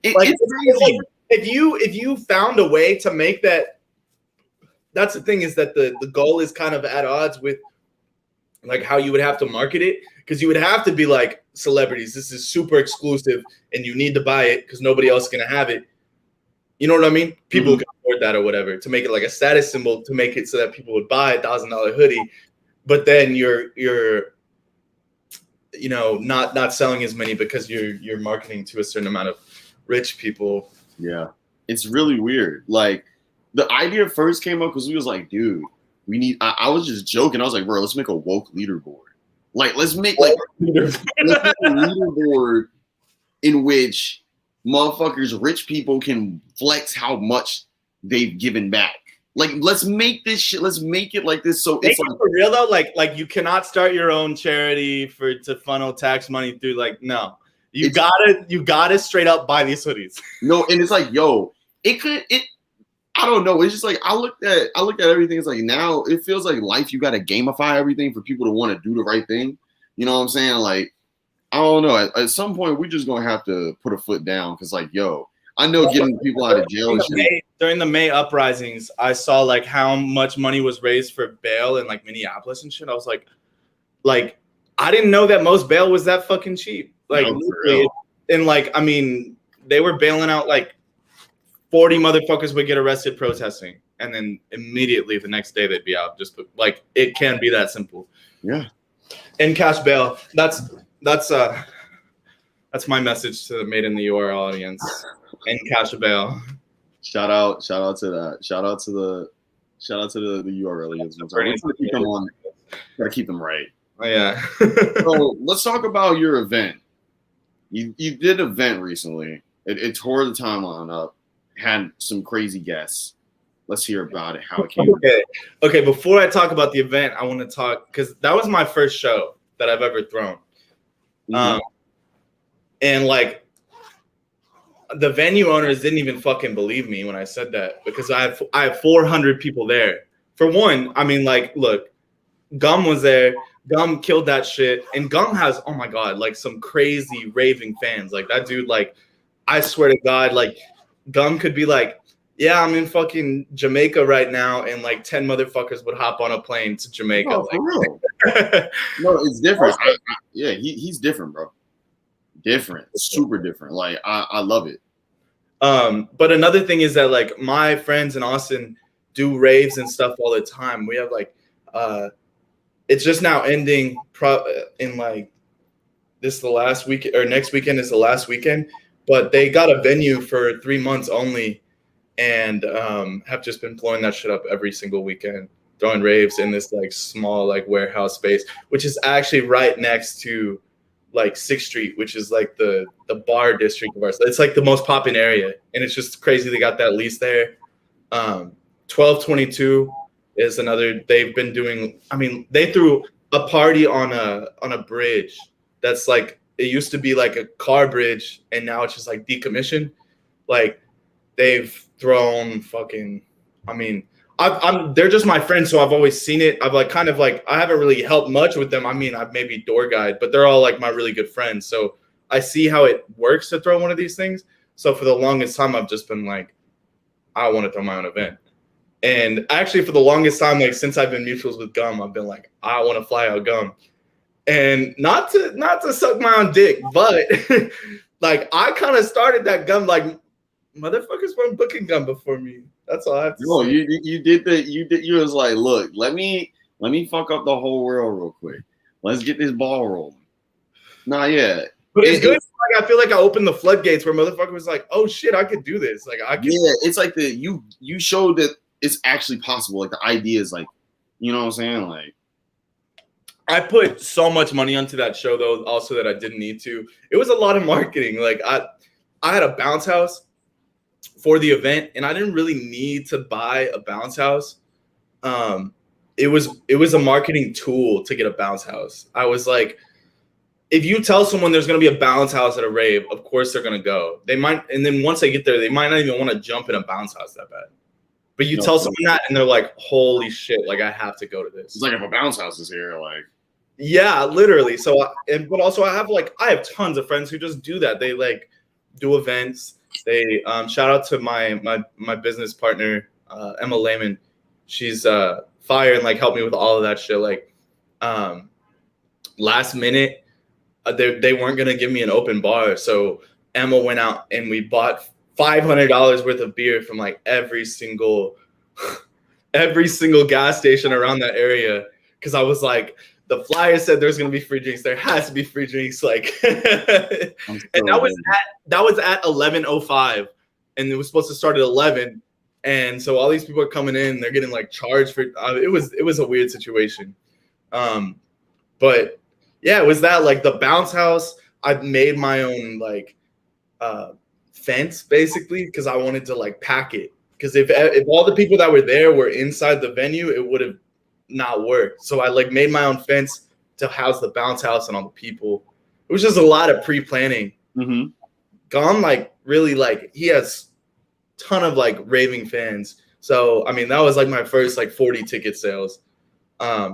It's crazy. If you found a way to make that, that's the thing is that the goal is kind of at odds with like how you would have to market it because you would have to be like celebrities. This is super exclusive and you need to buy it because nobody else is gonna have it. You know what I mean? People can afford that or whatever to make it like a status symbol to make it so that people would buy $1,000 hoodie, but then you're not selling as many because you're marketing to a certain amount of rich people. Yeah, it's really weird. Like the idea first came up because we was like, dude, we need. I was just joking. I was like, bro, let's make a woke leaderboard. Like let's make a leaderboard in which motherfuckers, rich people can flex how much they've given back. Like, let's make this shit. Let's make it like this. So it's like, for real though. Like you cannot start your own charity to funnel tax money through. Like, no, you gotta straight up buy these hoodies. No, and it's like, yo, I don't know. It's just like I looked at everything. It's like now it feels like life. You gotta gamify everything for people to want to do the right thing. You know what I'm saying? Like, I don't know. At some point, we're just gonna have to put a foot down because, like, yo. I know getting people out of jail. During the May uprisings, I saw like how much money was raised for bail in like Minneapolis and shit. I was like, I didn't know that most bail was that fucking cheap. Like, and like, I mean, they were bailing out like 40 motherfuckers would get arrested protesting, and then immediately the next day they'd be out. Just like it can be that simple. Yeah. And cash bail. That's my message to the Made in the UR audience. And cash bail. Shout out to that. Shout out to the URLians. Gotta keep them right. Oh yeah. So let's talk about your event. You did an event recently. It tore the timeline up. Had some crazy guests. Let's hear about it. How it came. Okay. Before I talk about the event, I want to talk because that was my first show that I've ever thrown. And like. The venue owners didn't even fucking believe me when I said that because I have 400 people there. For one, I mean, like, look, Gum was there. Gum killed that shit. And Gum has, oh my God, like some crazy raving fans. Like that dude, like, I swear to God, like Gum could be like, yeah, I'm in fucking Jamaica right now. And like 10 motherfuckers would hop on a plane to Jamaica. No, for real. No, it's different. He's different, bro. Different, super different. Like I love it. But another thing is that like my friends in Austin do raves and stuff all the time. We have like it's just now ending in like this is the last week or next weekend is the last weekend, but they got a venue for 3 months only and have just been blowing that shit up every single weekend, throwing raves in this like small like warehouse space, which is actually right next to like 6th Street, which is like the bar district of ours. It's like the most poppin' area. And it's just crazy they got that lease there. 1222 is another, they've been doing, I mean, they threw a party on a bridge that's like, it used to be like a car bridge and now it's just like decommissioned. Like they've thrown fucking, I mean, they're just my friends, so I've always seen it. I've like kind of like I haven't really helped much with them. I mean, I've maybe door guide, but they're all like my really good friends. So I see how it works to throw one of these things. So for the longest time, I've just been like, I want to throw my own event. And actually, for the longest time, like since I've been mutuals with Gum, I've been like, I want to fly out Gum, and not to suck my own dick, but like I kind of started that Gum. Like motherfuckers weren't booking Gum before me. That's all I have to No, say. you was like, look, let me fuck up the whole world real quick. Let's get this ball rolling. Nah, yeah. But it's good. Like I feel like I opened the floodgates where motherfucker was like, "Oh shit, I could do this." Like I could. Yeah, it's like you showed that it's actually possible. Like the idea is like, you know what I'm saying? Like I put so much money onto that show though, also that I didn't need to. It was a lot of marketing. Like I had a bounce house for the event, and I didn't really need to buy a bounce house. It was a marketing tool to get a bounce house. I was like, if you tell someone there's going to be a bounce house at a rave, of course they're going to go. They might, and then once they get there, they might not even want to jump in a bounce house that bad. But you tell someone that, and they're like, "Holy shit! Like I have to go to this." It's like if a bounce house is here, like yeah, literally. So, but also I have tons of friends who just do that. They like do events. They shout out to my business partner Emma Lehman. She's fire and like helped me with all of that shit. Like last minute. They weren't going to give me an open bar. So Emma went out and we bought $500 worth of beer from like every single gas station around that area. Cause I was like, the flyer said there's going to be free drinks. There has to be free drinks. Like, and that was at 11:05 and it was supposed to start at 11. And so all these people are coming in, they're getting like charged for, it was a weird situation. But yeah, it was that like the bounce house. I made my own like fence basically because I wanted to like pack it. Because if all the people that were there were inside the venue, it would have not worked. So I like made my own fence to house the bounce house and all the people. It was just a lot of pre-planning. mm-hmm. Gone like really like he has a ton of like raving fans. So I mean that was like my first like 40 ticket sales. I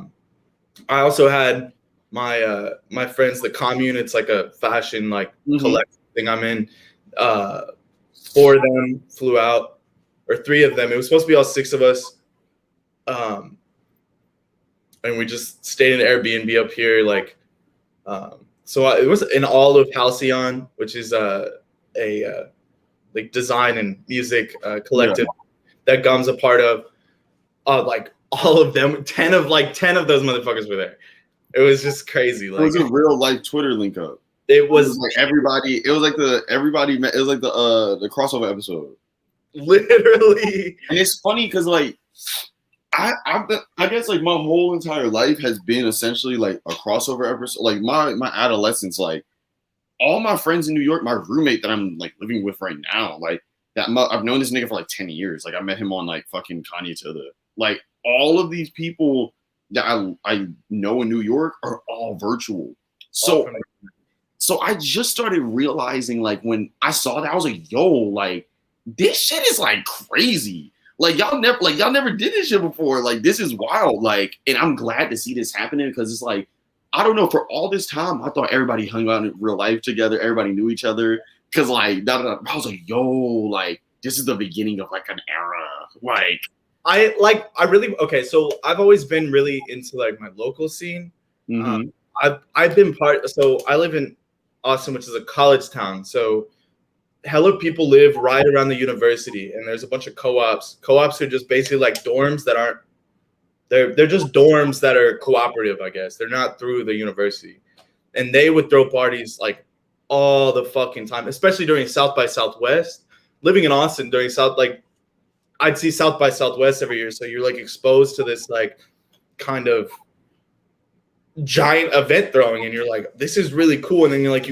also had my friends, the commune, it's like a fashion like collective thing I'm in. 4 of them flew out, or 3 of them. It was supposed to be all 6 of us. And we just stayed in an Airbnb up here. Like, it was in all of Halcyon, which is a like design and music collective that Gum's a part of. Like all of them, 10 of those motherfuckers were there. It was just crazy. Like, it was a real life Twitter link up. It was like everybody. It was like the crossover episode. Literally. And it's funny because like I guess like my whole entire life has been essentially like a crossover episode. Like my adolescence, like all my friends in New York, my roommate that I'm like living with right now, like I've known this nigga for like 10 years. Like I met him on like fucking Kanye to the like all of these people that I know in New York are all virtual. So I just started realizing like when I saw that I was like, yo, like this shit is like crazy. Like y'all never did this shit before. Like this is wild. Like, and I'm glad to see this happening because it's like, I don't know, for all this time, I thought everybody hung out in real life together. Everybody knew each other. Cause like, I was like, yo, like this is the beginning of like an era. Like, okay. So I've always been really into like my local scene. Mm-hmm. I've been so I live in Austin, which is a college town. So hella people live right around the university, and there's a bunch of co-ops. Co-ops are just basically like dorms that aren't. They're just dorms that are cooperative, I guess. They're not through the university, and they would throw parties like all the fucking time, especially during South by Southwest. Living in Austin during I'd see South by Southwest every year, so you're like exposed to this like kind of giant event throwing, and you're like, this is really cool. And then you're like,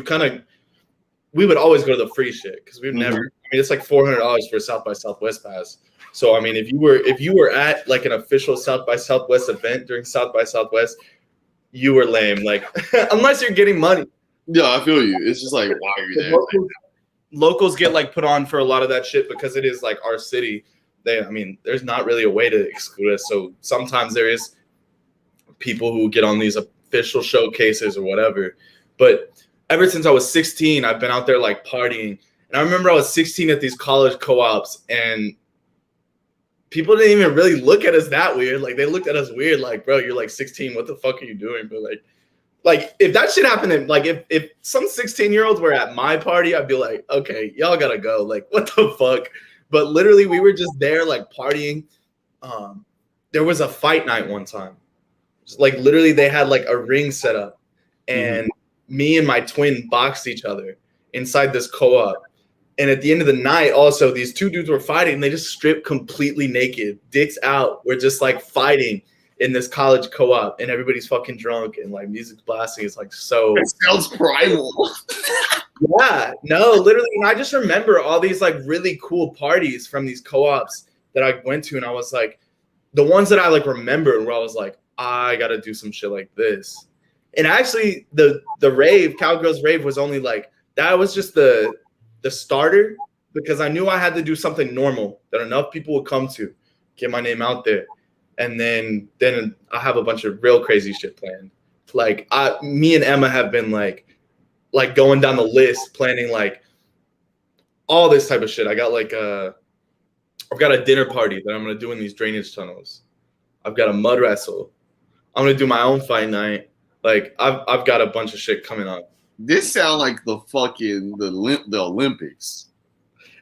we would always go to the free shit because we've never. I mean, it's like $400 for a South by Southwest pass. So I mean, if you were at like an official South by Southwest event during South by Southwest, you were lame. Like unless you're getting money. Yeah, I feel you. It's just like, why are you there? Locals get like put on for a lot of that shit because it is like our city. There's not really a way to exclude us. So sometimes there is people who get on these official showcases or whatever. But ever since I was 16, I've been out there like partying. And I remember I was 16 at these college co-ops, and people didn't even really look at us that weird. Like they looked at us weird, like, bro, you're like 16. What the fuck are you doing? But like if that shit happened, like if some 16-year-olds were at my party, I'd be like, okay, y'all gotta go. Like, what the fuck? But literally, we were just there, like partying. There was a fight night one time. Like literally, they had like a ring set up, and me and my twin boxed each other inside this co-op. And at the end of the night, also these two dudes were fighting. And they just stripped completely naked, dicks out. We're just like fighting in this college co-op, and everybody's fucking drunk and like music's blasting. It's like so. It sounds primal. Yeah, no, literally. And I just remember all these like really cool parties from these co-ops that I went to, and I was like, the ones that I like remembered where I was like, I gotta do some shit like this. And actually, the rave, Cowgirls Rave, was only like that was just the starter, because I knew I had to do something normal that enough people would come to, get my name out there, and then I have a bunch of real crazy shit planned. Like me and Emma have been like going down the list, planning like all this type of shit. I got like I've got a dinner party that I'm gonna do in these drainage tunnels. I've got a mud wrestle. I'm gonna do my own fight night. Like I've got a bunch of shit coming up. This sound like the fucking the Olympics.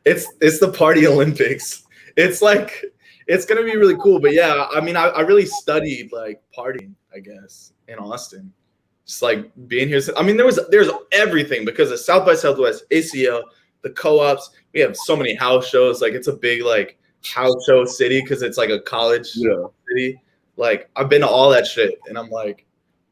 It's the party Olympics. It's like it's gonna be really cool. But yeah, I mean, I really studied like partying, I guess, in Austin. Just like being here. I mean, there's everything because of South by Southwest, ACL, the co-ops. We have so many house shows. Like it's a big like house show city because it's like a college city. Like I've been to all that shit, and I'm like,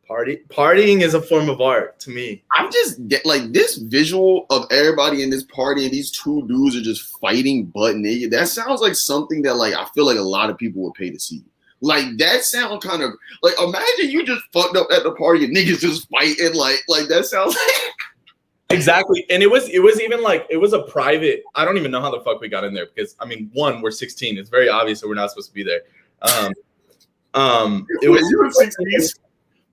partying is a form of art to me. I'm just like this visual of everybody in this party and these two dudes are just fighting butt naked. That sounds like something that like I feel like a lot of people would pay to see. Like that sound kind of like imagine you just fucked up at the party and niggas just fighting like that sounds like exactly. And it was even like it was a private. I don't even know how the fuck we got in there because I mean, one, we're 16. It's very obvious that we're not supposed to be there. It was you were 16.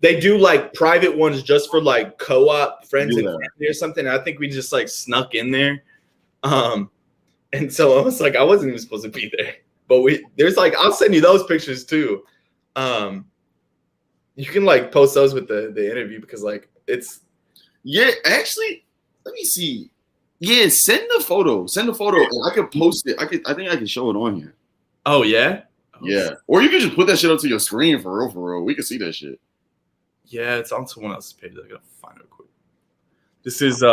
They do like private ones just for like co-op friends and family or something. I think we just like snuck in there. And so I was like, I wasn't even supposed to be there. But there's like, I'll send you those pictures too. You can like post those with the interview because like it's. Yeah, actually, let me see. Yeah, send the photo. And I could post it. I think I can show it on here. Oh yeah? Yeah. Or you can just put that shit up to your screen for real. We can see that shit. Yeah, it's on someone else's page. I gotta find it quick. This is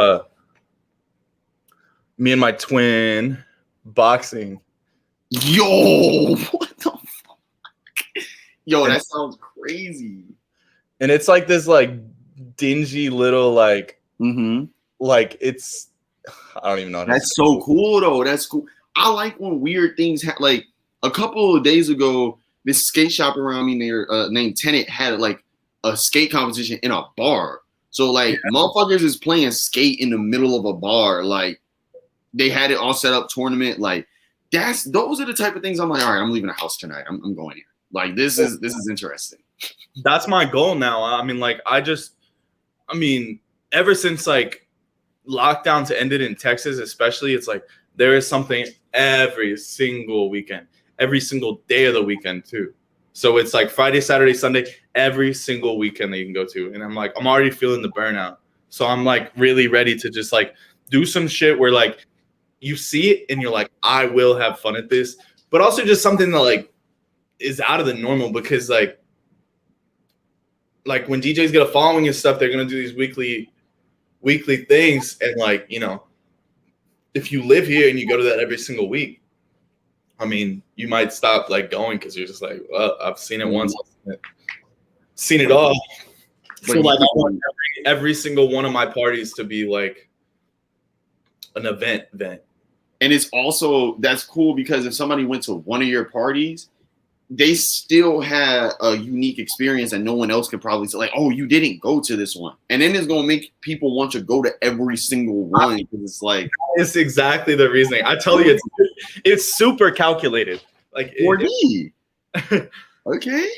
me and my twin boxing. Yo, what the fuck? Yo, that sounds crazy. And it's like this like dingy little like like it's I don't even know. That's so cool though. That's cool. I like when weird things like a couple of days ago, this skate shop around me named Tenet had like a skate competition in a bar. So like motherfuckers is playing skate in the middle of a bar. Like they had it all set up tournament. Like those are the type of things I'm like, all right, I'm leaving the house tonight. I'm going here. Like this is interesting. That's my goal now. I mean, like ever since like lockdowns ended in Texas, especially, it's like there is something every single weekend, every single day of the weekend too. So it's like Friday, Saturday, Sunday, every single weekend that you can go to. And I'm like, I'm already feeling the burnout. So I'm like really ready to just like do some shit where like you see it and you're like, I will have fun at this. But also just something that like is out of the normal because like when DJs get a following and stuff, they're going to do these weekly things. And like, you know, if you live here and you go to that every single week, I mean, you might stop like going because you're just like, well, I've seen it once, seen it all. So like, I want every single one of my parties to be like an event. And it's also that's cool because if somebody went to one of your parties, they still had a unique experience that no one else could probably say, like, oh, you didn't go to this one. And then it's going to make people want to go to every single one because it's like. It's exactly the reasoning. I tell you, it's super calculated. Like, for me. Okay.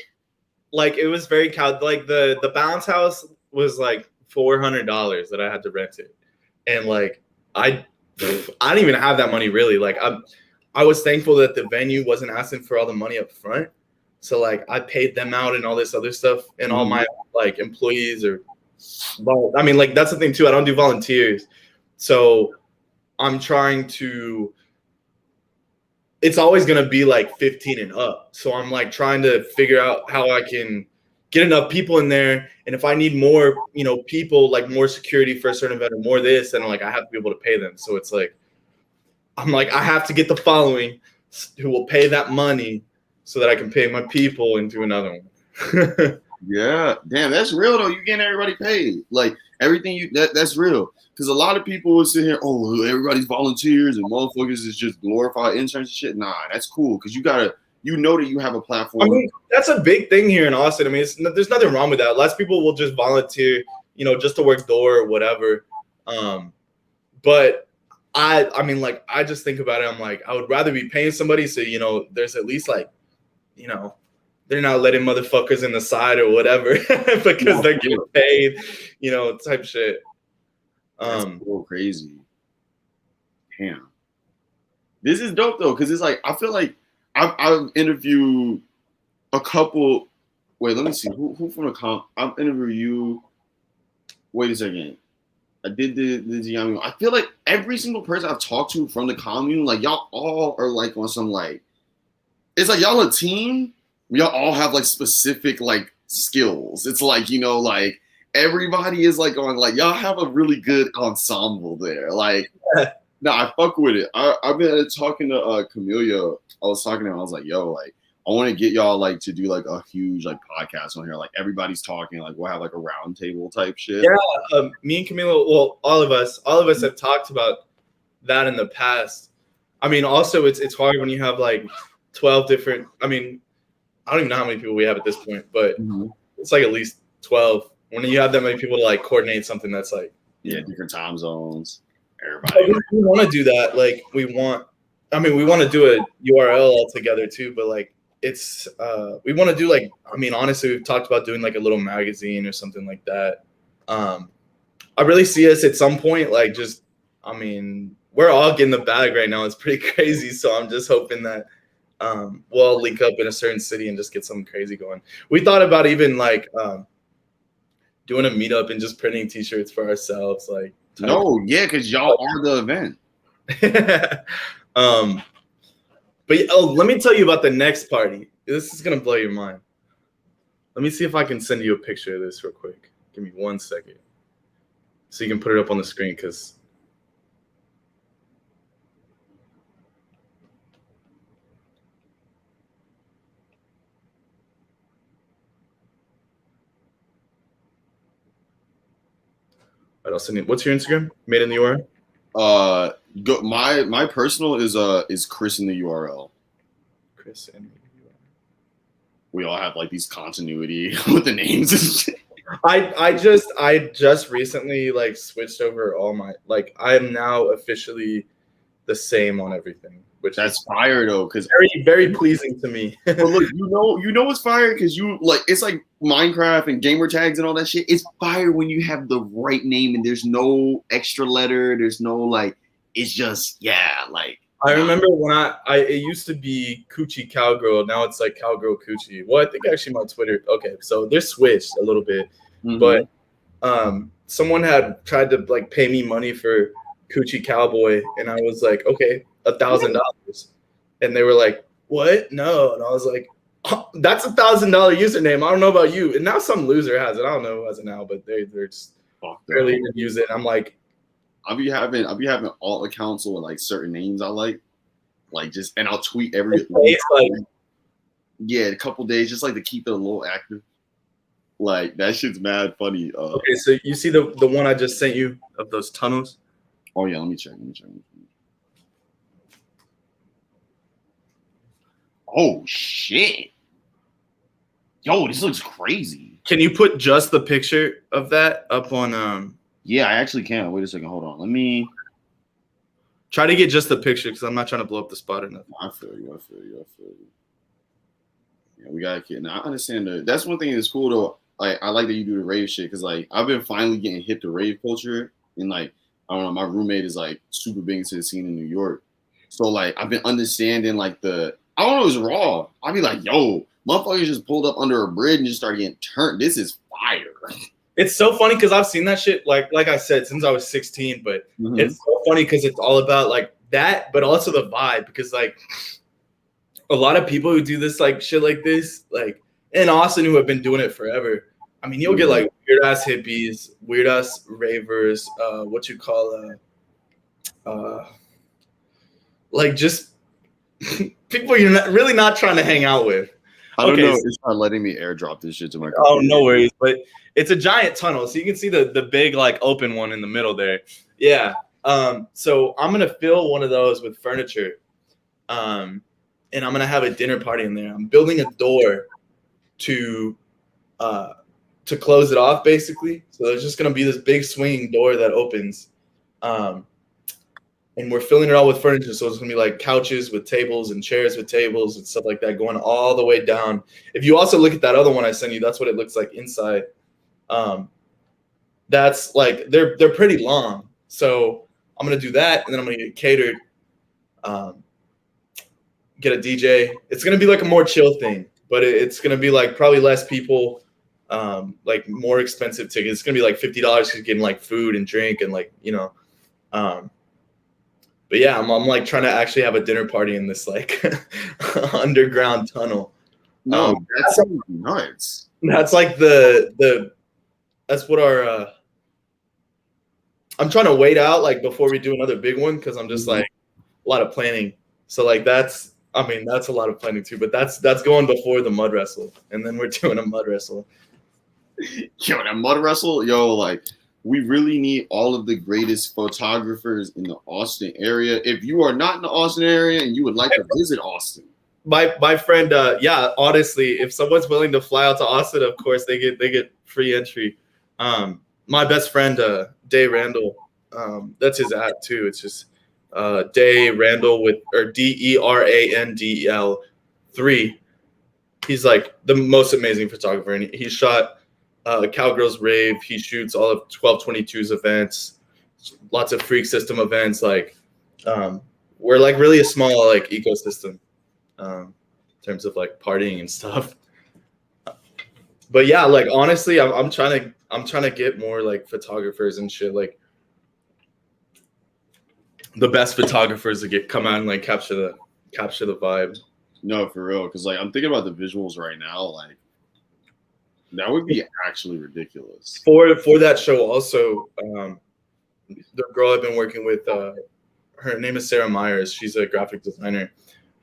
Like, it was very like the bounce house was like $400 that I had to rent it. And like, I don't even have that money really. Like, I was thankful that the venue wasn't asking for all the money up front. So like I paid them out and all this other stuff, and all my like employees or, well, I mean, like that's the thing too. I don't do volunteers, so I'm trying to. It's always gonna be like 15 and up. So I'm like trying to figure out how I can get enough people in there, and if I need more, people like more security for a certain event or more this, then like I have to be able to pay them. So it's like I'm like I have to get the following who will pay that money so that I can pay my people and do another one. Yeah, damn, that's real though. You getting everybody paid, like everything that's real. Because a lot of people will sit here, oh, everybody's volunteers and motherfuckers is just glorified interns and shit. Nah, that's cool because that you have a platform. I mean, that's a big thing here in Austin. I mean, there's nothing wrong with that. Lots of people will just volunteer, just to work door or whatever. But I mean, like, I just think about it. I'm like, I would rather be paying somebody so, there's at least like, they're not letting motherfuckers in the side or whatever because they're getting paid, type shit. That's so crazy. Damn. This is dope though, because it's like I feel like I've interviewed a couple. Wait, let me see. Who from the comp? I've interviewed you. Wait a second. I did the Gianni. I feel like every single person I've talked to from the commune, like y'all all are like on some like, it's like y'all a team. Y'all all have like specific like skills. It's like, like everybody is like on like y'all have a really good ensemble there. Like, no, I fuck with it. I've been talking to Camellia. I was talking to him. I was like, yo, like I want to get y'all like to do like a huge like podcast on here. Like everybody's talking. Like we'll have like a round table type shit. Yeah, me and Camilo. Well, all of us have talked about that in the past. I mean, also it's hard when you have like 12 different. I mean, I don't even know how many people we have at this point, but it's like at least 12. When you have that many people to like coordinate something that's like different time zones. Everybody. We want to do that. Like we want to do a URL all together too, but like it's we want to do like, I mean, honestly, we've talked about doing like a little magazine or something like that. I really see us at some point, like just, I mean, we're all getting the bag right now. It's pretty crazy. So I'm just hoping that we'll all link up in a certain city and just get something crazy going. We thought about even like doing a meetup and just printing t-shirts for ourselves. Like, because y'all are the event. But let me tell you about the next party. This is gonna blow your mind. Let me see if I can send you a picture of this real quick. Give me 1 second, so you can put it up on the screen. Because I'll send you. What's your Instagram? Made in the URL. My personal is Chris in the URL. Chris in the URL. We all have like these continuity with the names and shit. I just recently like switched over all my, like I am now officially the same on everything, which that's fire though, because very, very pleasing to me. But look, you know it's fire because you like, it's like Minecraft and gamer tags and all that shit. It's fire when you have the right name and there's no extra letter. There's no like, it's just like. I remember when it used to be Coochie Cowgirl. Now it's like Cowgirl Coochie. Well, I think actually my Twitter. Okay, so they're switched a little bit, but someone had tried to like pay me money for Coochie Cowboy, and I was like, okay, $1,000, and they were like, what? No, and I was like, oh, that's $1,000 username. I don't know about you. And now some loser has it. I don't know who has it now, but they're just barely even use it. And I'm like, I'll be having alt accounts with like certain names I like just, and I'll tweet every a couple days just like to keep it a little active. Like that shit's mad funny. Okay, so you see the one I just sent you of those tunnels? Oh yeah, let me check. Oh shit. Yo, this looks crazy. Can you put just the picture of that up on Yeah, I actually can. Wait a second. Hold on. Let me try to get just the picture because I'm not trying to blow up the spot or nothing. I feel you. Yeah, we gotta get. Now I understand that's one thing that's cool though. Like I like that you do the rave shit because like I've been finally getting hip to rave culture and like I don't know. My roommate is like super big into the scene in New York, So like I've been understanding like I don't know, it's raw. I'll be like, yo, motherfuckers just pulled up under a bridge and just started getting turned. This is fire. It's so funny because I've seen that shit like I said since I was 16, but it's so funny because it's all about like that, but also the vibe, because like a lot of people who do this like shit like this, like in Austin, who have been doing it forever. I mean, you'll get like weird ass hippies, weird ass ravers, like just people you're really not trying to hang out with. I don't know. It's not letting me airdrop this shit to my computer. Oh, no worries. But it's a giant tunnel, so you can see the big like open one in the middle there. Yeah. So I'm gonna fill one of those with furniture, and I'm gonna have a dinner party in there. I'm building a door to close it off, basically. So there's just gonna be this big swinging door that opens, and we're filling it all with furniture. So it's gonna be like couches with tables and chairs with tables and stuff like that, going all the way down. If you also look at that other one I sent you, that's what it looks like inside. That's like they're pretty long. So I'm gonna do that, and then I'm gonna get catered, get a DJ. It's gonna be like a more chill thing, but it's gonna be like probably less people, like more expensive tickets. It's gonna be like $50 for getting like food and drink and like, you know. But yeah, I'm like trying to actually have a dinner party in this like underground tunnel. No, that sounds nuts. That's like that's what our I'm trying to wait out like before we do another big one, because I'm just like a lot of planning. So like that's a lot of planning too. But that's going before the mud wrestle, and then we're doing a mud wrestle. Yo, that mud wrestle, yo, like we really need all of the greatest photographers in the Austin area. If you are not in the Austin area and you would like to visit Austin, my friend, yeah, honestly, if someone's willing to fly out to Austin, of course they get free entry. My best friend, Day Randall, that's his app too. It's just Day Randall or DERANDL 3. He's like the most amazing photographer, and he shot Cowgirl's Rave. He shoots all of 1222's events, lots of Freak System events. Like we're like really a small like ecosystem in terms of like partying and stuff. But yeah, like honestly, I'm trying to get more like photographers and shit, like the best photographers to come out and like capture the vibe. No, for real, because like I'm thinking about the visuals right now, like that would be actually ridiculous. For that show, also, the girl I've been working with, her name is Sarah Myers. She's a graphic designer.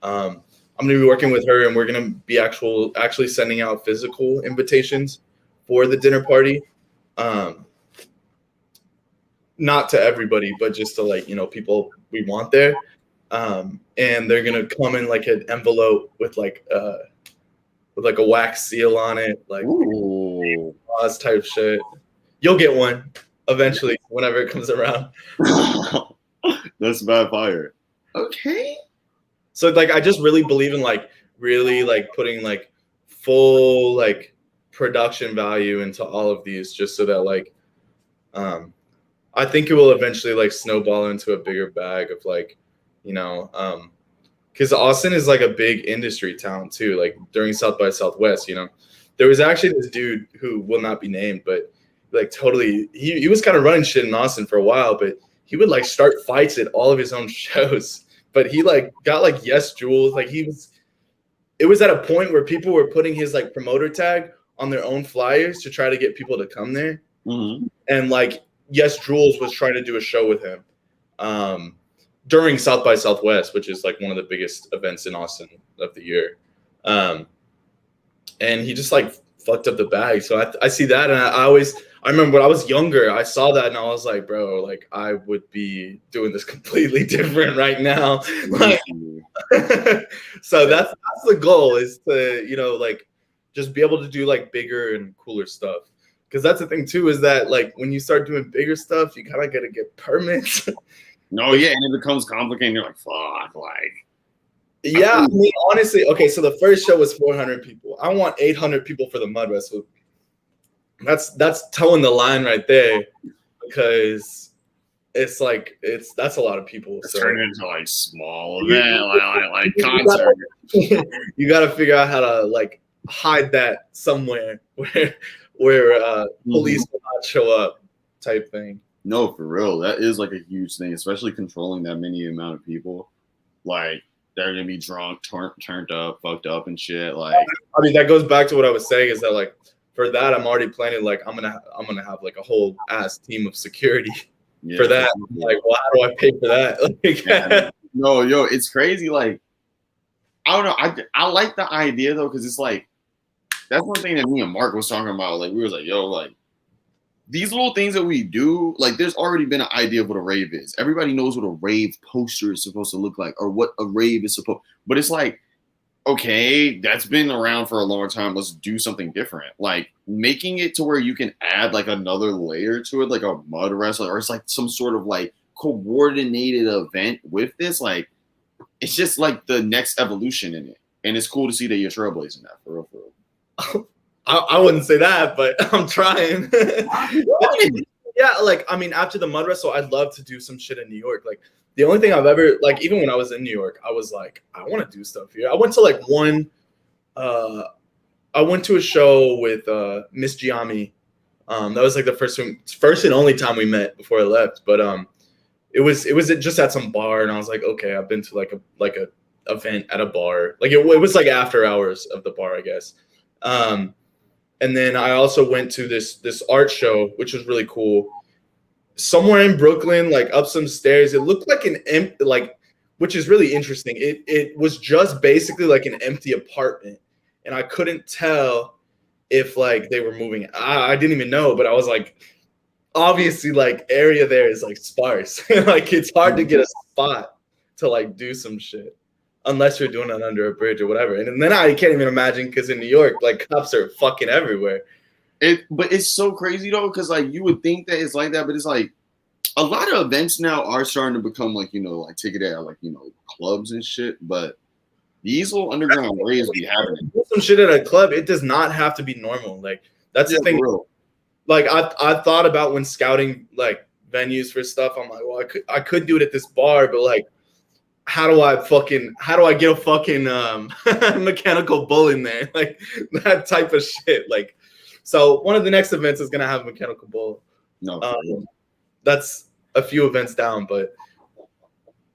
I'm going to be working with her, and we're going to be actually sending out physical invitations for the dinner party. Not to everybody, but just to like, you know, people we want there. And they're going to come in like an envelope with like a wax seal on it, like Oz type shit. You'll get one eventually whenever it comes around. That's bad fire. Okay. So like I just really believe in like really like putting like full like production value into all of these, just so that like I think it will eventually like snowball into a bigger bag of like, you know, because Austin is like a big industry town too. Like during South by Southwest, you know, there was actually this dude who will not be named, but like totally, he was kind of running shit in Austin for a while, but he would like start fights at all of his own shows. But he like got like Yes Jules, like it was at a point where people were putting his like promoter tag on their own flyers to try to get people to come there. Mm-hmm. And like Yes Jules was trying to do a show with him during South by Southwest, which is like one of the biggest events in Austin of the year. And he just like fucked up the bag. So I see that, and I remember when I was younger, I saw that and I was like, bro, like I would be doing this completely different right now. Like, so that's the goal, is to, you know, like just be able to do like bigger and cooler stuff. Because that's the thing too, is that like when you start doing bigger stuff, you kind of got to get permits. No, yeah, and it becomes complicated. You're like, fuck, like. Yeah, I mean, honestly, okay, so the first show was 400 people. I want 800 people for the mud wrestle. That's towing the line right there, because that's a lot of people. It's So turned into like small you, event, like you concert. you gotta figure out how to like hide that somewhere where police will not show up, type thing. No, for real. That is like a huge thing, especially controlling that many amount of people. Like they're gonna be drunk, turned up, fucked up and shit. Like I mean, that goes back to what I was saying is that like for that I'm already planning like I'm gonna have like a whole ass team of security for that. Like, well, how do I pay for that? No, yo, it's crazy. Like I don't know. I like the idea though, because it's like that's one thing that me and Mark was talking about. Like we was like, yo, like these little things that we do, like there's already been an idea of what a rave is. Everybody knows what a rave poster is supposed to look like or what a rave is supposed, but it's like, okay, that's been around for a long time. Let's do something different. Like making it to where you can add like another layer to it, like a mud wrestler, or it's like some sort of like coordinated event with this. Like it's just like the next evolution in it. And it's cool to see that you're trailblazing that for real, for real. I wouldn't say that, but I'm trying. Yeah, like I mean, after the mud wrestle, I'd love to do some shit in New York. Like the only thing I've ever like, even when I was in New York, I was like, I want to do stuff here. I went to like I went to a show with Miss Giammi. That was like the first and only time we met before I left. But it was just at some bar, and I was like, okay, I've been to like a event at a bar. Like it was like after hours of the bar, I guess. And then I also went to this art show, which was really cool. Somewhere in Brooklyn, like up some stairs, it looked like which is really interesting. It was just basically like an empty apartment, and I couldn't tell if like they were moving. I didn't even know, but I was like, obviously, like area there is like sparse. Like it's hard to get a spot to like do some shit. Unless you're doing it under a bridge or whatever. And then I can't even imagine because in New York, like cops are fucking everywhere. But it's so crazy though, because like you would think that it's like that, but it's like a lot of events now are starting to become like, you know, like ticketed at like, you know, clubs and shit. But these little underground raves be happening. Some shit at a club, it does not have to be normal. Like that's the thing. Like I thought about when scouting like venues for stuff. I'm like, well, I could do it at this bar, but like how do I get a fucking mechanical bull in there? Like that type of shit. Like, so one of the next events is gonna have a mechanical bull. No, that's a few events down, but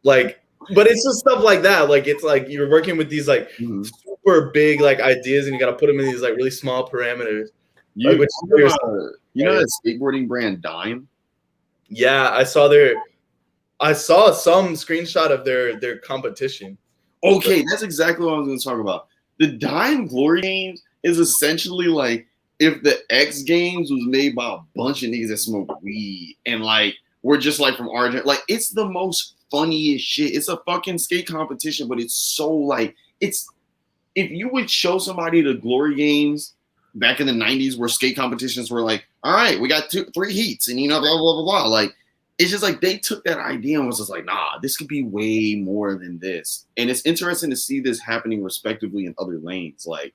it's just stuff like that. Like it's like you're working with these like super big like ideas, and you gotta put them in these like really small parameters. You know that skateboarding brand Dime? Yeah, I saw some screenshot of their competition. Okay, that's exactly what I was going to talk about. The Dime Glory Games is essentially like if the X Games was made by a bunch of niggas that smoke weed and like we're just like from Argentina. Like it's the most funniest shit. It's a fucking skate competition, but it's so like it's if you would show somebody the Glory Games back in the 90s where skate competitions were like, all right, we got 3 heats and you know blah blah blah blah. Like it's just like they took that idea and was just like, nah, this could be way more than this. And it's interesting to see this happening respectively in other lanes. Like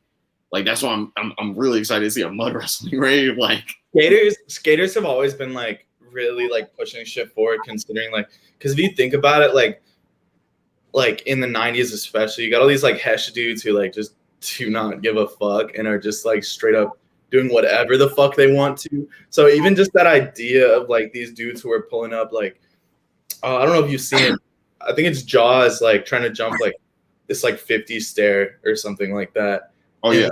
that's why I'm really excited to see a mud wrestling rave. Like skaters have always been like really like pushing shit forward, considering like because if you think about it, like in the 90s especially, you got all these like hesh dudes who like just do not give a fuck and are just like straight up doing whatever the fuck they want to. So even just that idea of like these dudes who are pulling up like, I don't know if you've seen it. I think it's Jaws like trying to jump like this like 50 stair or something like that. Oh and, yeah.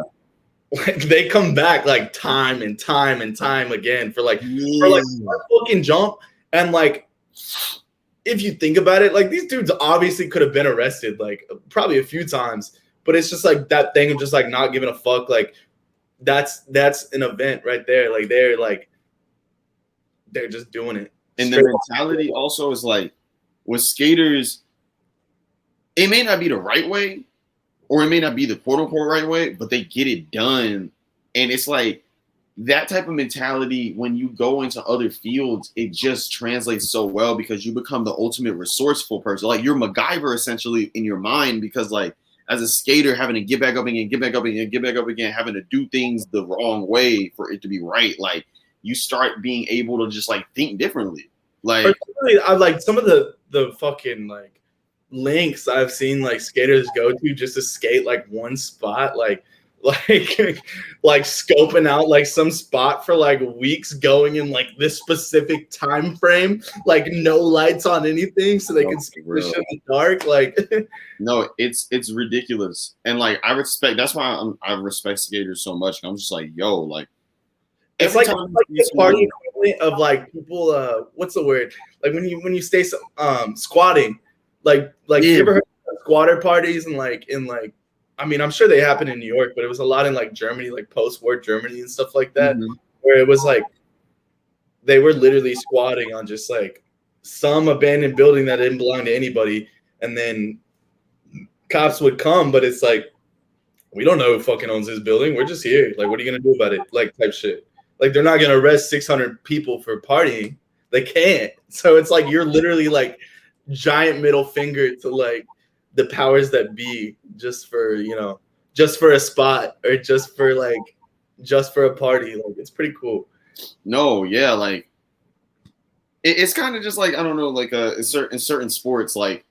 Like they come back like time and time and time again for a fucking jump. And like if you think about it, like these dudes obviously could have been arrested like probably a few times, but it's just like that thing of just like not giving a fuck. Like that's an event right there. Like they're just doing it. And the mentality also is like with skaters, it may not be the right way, or it may not be the quote unquote right way, but they get it done. And it's like that type of mentality when you go into other fields, it just translates so well because you become the ultimate resourceful person. Like you're MacGyver essentially in your mind because like as a skater, having to get back up again, get back up again, get back up again, having to do things the wrong way for it to be right. Like you start being able to just like think differently. Like, personally, I like some of the fucking like links I've seen like skaters go to just to skate like one spot, like like scoping out like some spot for like weeks, going in like this specific time frame, like no lights on anything, so they no, can see for the real. shit in the dark. Like, No, it's ridiculous. And like I respect. That's why I respect skaters so much. I'm just like, yo, like it's every like time you the see party someone, equivalent of like people. What's the word? Like when you stay squatting, like you yeah, ever heard of squatter parties and like in like. I mean, I'm sure they happen in New York, but it was a lot in like Germany, like post-war Germany and stuff like that, mhm. where it was like they were literally squatting on just like some abandoned building that didn't belong to anybody, and then cops would come, but it's like we don't know who fucking owns this building. We're just here. Like, what are you gonna do about it? Like, type shit. Like, they're not gonna arrest 600 people for partying. They can't. So it's like you're literally like giant middle finger to like the powers that be, just for just for a spot, or just for a party. Like, it's pretty cool. No, yeah, like it's kind of just like I don't know, like in certain sports, like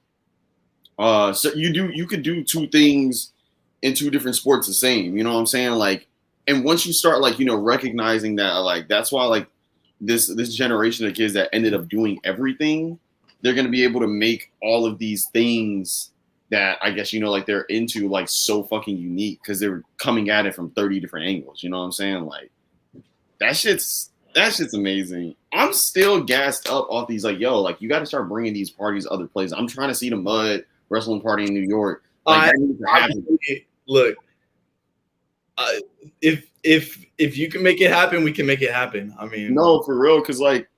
so you could do two things in two different sports the same. You know what I'm saying? Like, and once you start like recognizing that, like that's why like this generation of kids that ended up doing everything, they're gonna be able to make all of these things that I guess like they're into like so fucking unique because they're coming at it from 30 different angles. You know what I'm saying? Like that shit's amazing. I'm still gassed up off these like like you got to start bringing these parties other places. I'm trying to see the Mud Wrestling Party in New York. Like that needs to happen. Look, if you can make it happen, we can make it happen. I mean, No, for real, because like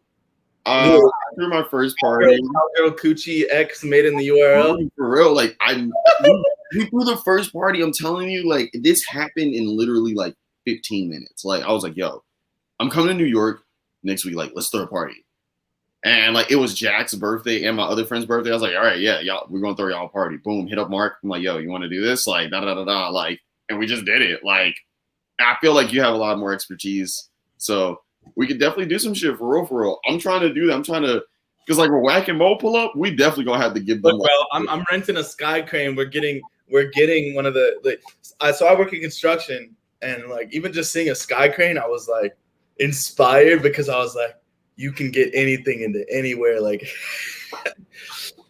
I threw my first party. Cowgirl Coochie X made in the URL. For real, like we threw the first party. I'm telling you, like this happened in literally like 15 minutes. Like I was like, yo, I'm coming to New York next week. Like, let's throw a party. And like it was Jack's birthday and my other friend's birthday. I was like, all right, yeah, y'all, we're gonna throw y'all a party. Boom, hit up Mark. I'm like, yo, you want to do this? Like, da da da da. Like, and we just did it. Like, I feel like you have a lot more expertise, so we could definitely do some shit for real, for real. I'm trying to do that. I'm trying to, because like when Wack and Mo pull up, we definitely gonna have to give them. Look, bro, I'm renting a sky crane. We're getting one of the so I work in construction, and like even just seeing a sky crane, I was like inspired, because I was like, you can get anything into anywhere. Like,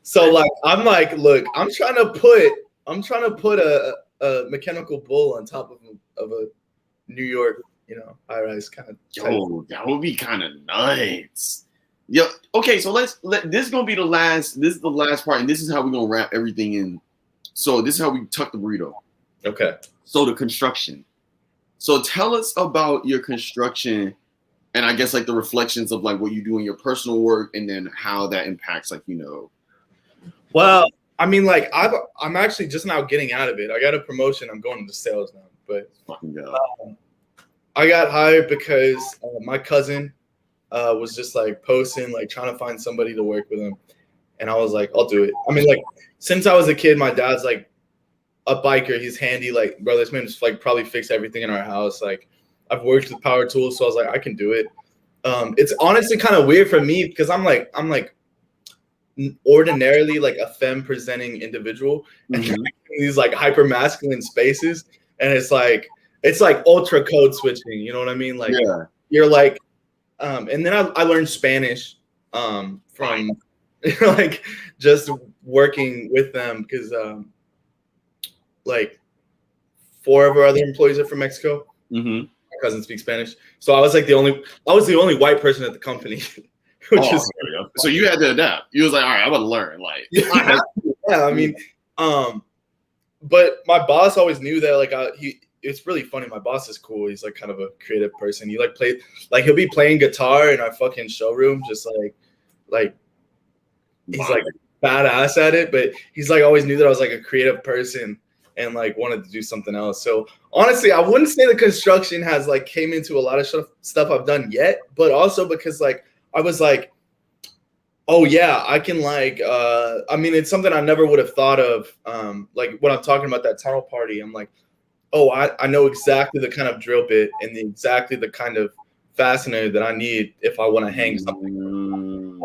so like I'm like, look, I'm trying to put a mechanical bull on top of a New York, high rise kind of. Yo, that would be kind of nuts. Yo, okay, so this is gonna be the last. This is the last part, and this is how we're gonna wrap everything in. So this is how we tuck the burrito. Okay. So the construction. So tell us about your construction, and I guess like the reflections of like what you do in your personal work, and then how that impacts like Well, I mean, like I'm actually just now getting out of it. I got a promotion. I'm going into sales now, but I got hired because my cousin was just like posting, like trying to find somebody to work with him, and I was like, I'll do it. I mean, like since I was a kid, my dad's like a biker. He's handy. Like, bro, this man just like probably fix everything in our house. Like, I've worked with power tools, so I was like, I can do it. It's honestly kind of weird for me because I'm like ordinarily like a femme presenting individual, and these like hyper masculine spaces, and it's like ultra code switching. You know what I mean? Like, you're like, and then I learned Spanish from like just working with them, because like 4 of our other employees are from Mexico. My cousin speaks Spanish, so I was the only white person at the company. So you had to adapt. You was like, all right, I'm gonna learn. Like, yeah, I mean, but my boss always knew that. Like, it's really funny. My boss is cool. He's like kind of a creative person. He he'll be playing guitar in our fucking showroom, just like he's like badass at it. But he's like always knew that I was like a creative person and like wanted to do something else. So honestly, I wouldn't say the construction has like came into a lot of stuff I've done yet, but also because like I was like, oh yeah, I can like, I mean, it's something I never would have thought of. Like when I'm talking about that tunnel party, I'm like, oh, I know exactly the kind of drill bit and exactly the kind of fastener that I need if I want to hang something.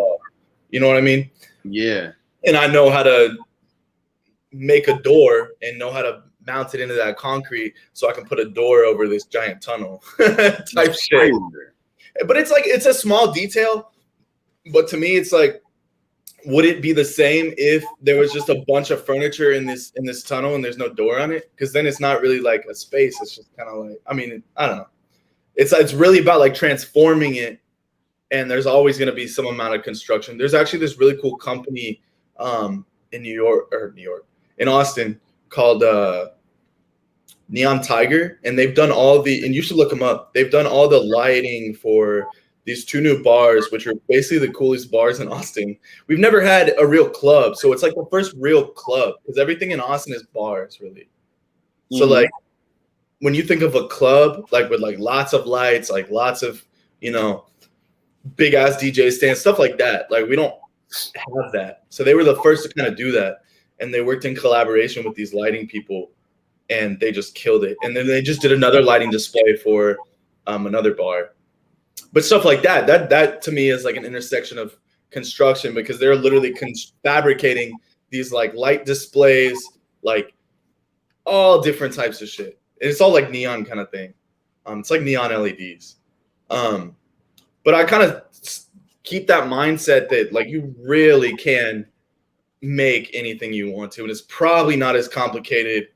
You know what I mean? Yeah. And I know how to make a door and know how to mount it into that concrete so I can put a door over this giant tunnel type shit. But it's like, it's a small detail. But to me, it's like, would it be the same if there was just a bunch of furniture in this tunnel and there's no door on it? Because then it's not really like a space. It's just kind of like, I mean, I don't know. It's really about like transforming it, and there's always going to be some amount of construction. There's actually this really cool company in Austin called Neon Tiger, and they've done and you should look them up. They've done all the lighting for these 2 new bars, which are basically the coolest bars in Austin. We've never had a real club, so it's like the first real club, because everything in Austin is bars, really. So like, when you think of a club, like with like lots of lights, like lots of, big ass DJ stands, stuff like that. Like, we don't have that. So they were the first to kind of do that. And they worked in collaboration with these lighting people, and they just killed it. And then they just did another lighting display for another bar. But stuff like that to me is like an intersection of construction, because they're literally fabricating these like light displays, like all different types of shit. And it's all like neon kind of thing. It's like neon LEDs. But I kind of keep that mindset that like you really can make anything you want to, and it's probably not as complicated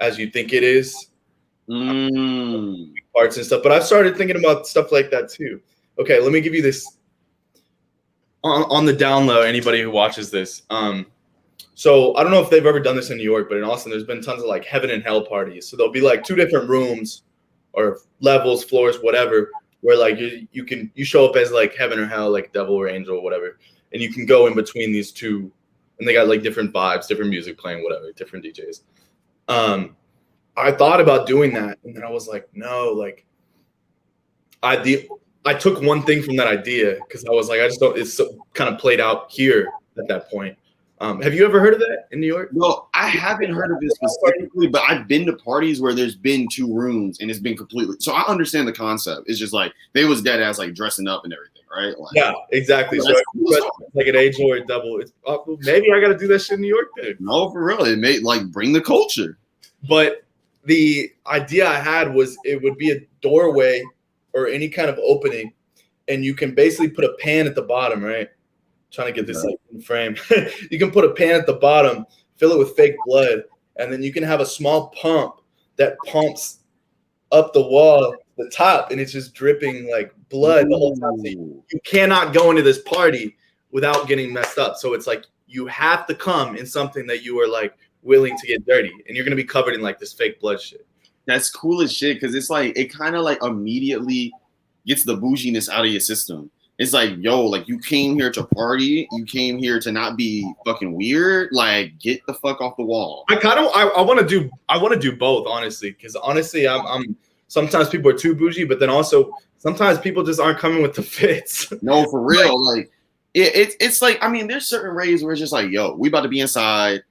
as you think it is. Parts and stuff. But I've started thinking about stuff like that too. Okay, let me give you this on the down low, anybody who watches this. So I don't know if they've ever done this in New York, but in Austin, there's been tons of like heaven and hell parties. So there'll be like 2 different rooms or levels, floors, whatever, where like you show up as like heaven or hell, like devil or angel or whatever, and you can go in between these 2, and they got like different vibes, different music playing, whatever, different DJs. I thought about doing that, and then I was like, no, like I took one thing from that idea, because I was like, I just don't. It's so kind of played out here at that point. Have you ever heard of that in New York? No, I haven't heard of this specifically, but I've been to parties where there's been 2 rooms and it's been completely. So I understand the concept. It's just like they was dead ass like dressing up and everything, right? Like, yeah, exactly. So it's like an angel or a double. It's maybe I got to do that shit in New York, dude. No, for real. It made like bring the culture. But the idea I had was it would be a doorway or any kind of opening, and you can basically put a pan at the bottom, right? Trying to get this like in frame. You can put a pan at the bottom, fill it with fake blood, and then you can have a small pump that pumps up the wall, the top, and it's just dripping like blood the whole time. So you cannot go into this party without getting messed up. So it's like you have to come in something that you are like willing to get dirty, and you're gonna be covered in like this fake blood shit. That's cool as shit, because it's like it kind of like immediately gets the bouginess out of your system. It's like, yo, like you came here to party, you came here to not be fucking weird. Like, get the fuck off the wall. I want to do both, honestly, because honestly, I'm sometimes people are too bougie, but then also sometimes people just aren't coming with the fits. No, for real. Like it's like, I mean, there's certain raves where it's just like, yo, we about to be inside.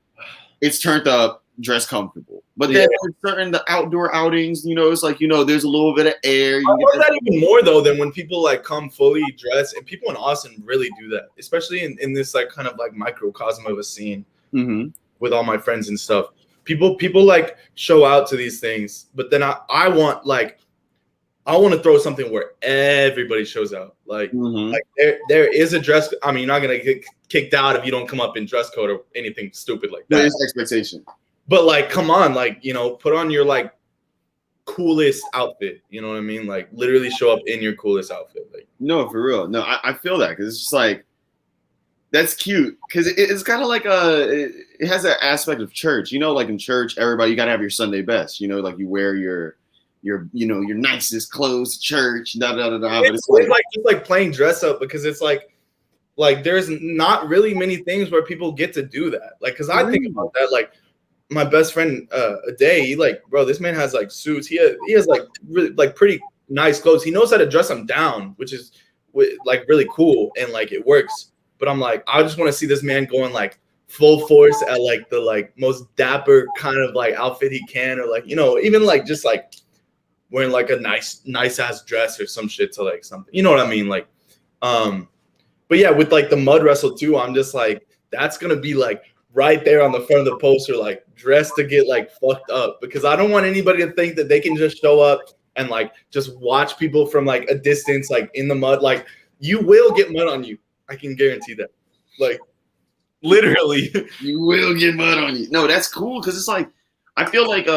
It's turned up, dress comfortable. But then there's certain the outdoor outings, it's like, there's a little bit of air. I love that even more though than when people like come fully dressed, and people in Austin really do that, especially in this like kind of like microcosm of a scene with all my friends and stuff. People like show out to these things, but then I want to throw something where everybody shows out. Like there is a dress. I mean, you're not gonna get kicked out if you don't come up in dress code or anything stupid like that. There is expectation. But like, come on, like, put on your like coolest outfit. You know what I mean? Like, literally show up in your coolest outfit. Like, no, for real. No, I feel that, because it's just like, that's cute, because it's kind of like it has an aspect of church. Like in church, everybody, you gotta have your Sunday best. Like you wear your nicest clothes to church. But it's like just like playing dress up, because it's like there's not really many things where people get to do that. Like, because I think about that, like. My best friend, Aday, he like, bro, this man has like suits. He has like really like pretty nice clothes. He knows how to dress them down, which is like really cool, and like it works. But I'm like, I just want to see this man going like full force at like the like most dapper kind of like outfit he can, or like even like just like wearing like a nice ass dress or some shit to like something. You know what I mean? Like, but But yeah, with like the mud wrestle too, I'm just like, that's gonna be like right there on the front of the poster, like dressed to get like fucked up, because I don't want anybody to think that they can just show up and like just watch people from like a distance, like in the mud. Like you will get mud on you. I can guarantee that. Like literally. You will get mud on you. No, that's cool because it's like I feel like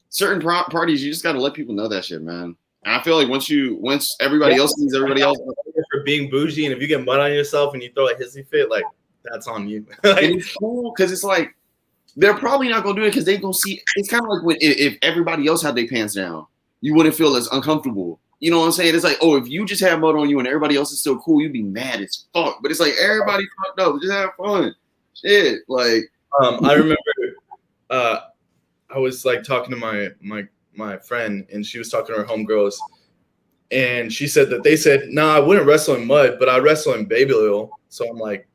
certain parties you just gotta let people know that shit, man. And I feel like once everybody else sees everybody else for being bougie, and if you get mud on yourself and you throw a hissy fit, like that's on you. Like, and it's cool because it's like they're probably not gonna do it because they gonna see. It's kind of like when if everybody else had their pants down, you wouldn't feel as uncomfortable. You know what I'm saying? It's like, oh, if you just have mud on you and everybody else is still cool, you'd be mad as fuck. But it's like everybody fucked up, just have fun. Shit, like I remember I was like talking to my friend, and she was talking to her homegirls, and she said that they said, "Nah, I wouldn't wrestle in mud, but I wrestle in baby oil." So I'm like,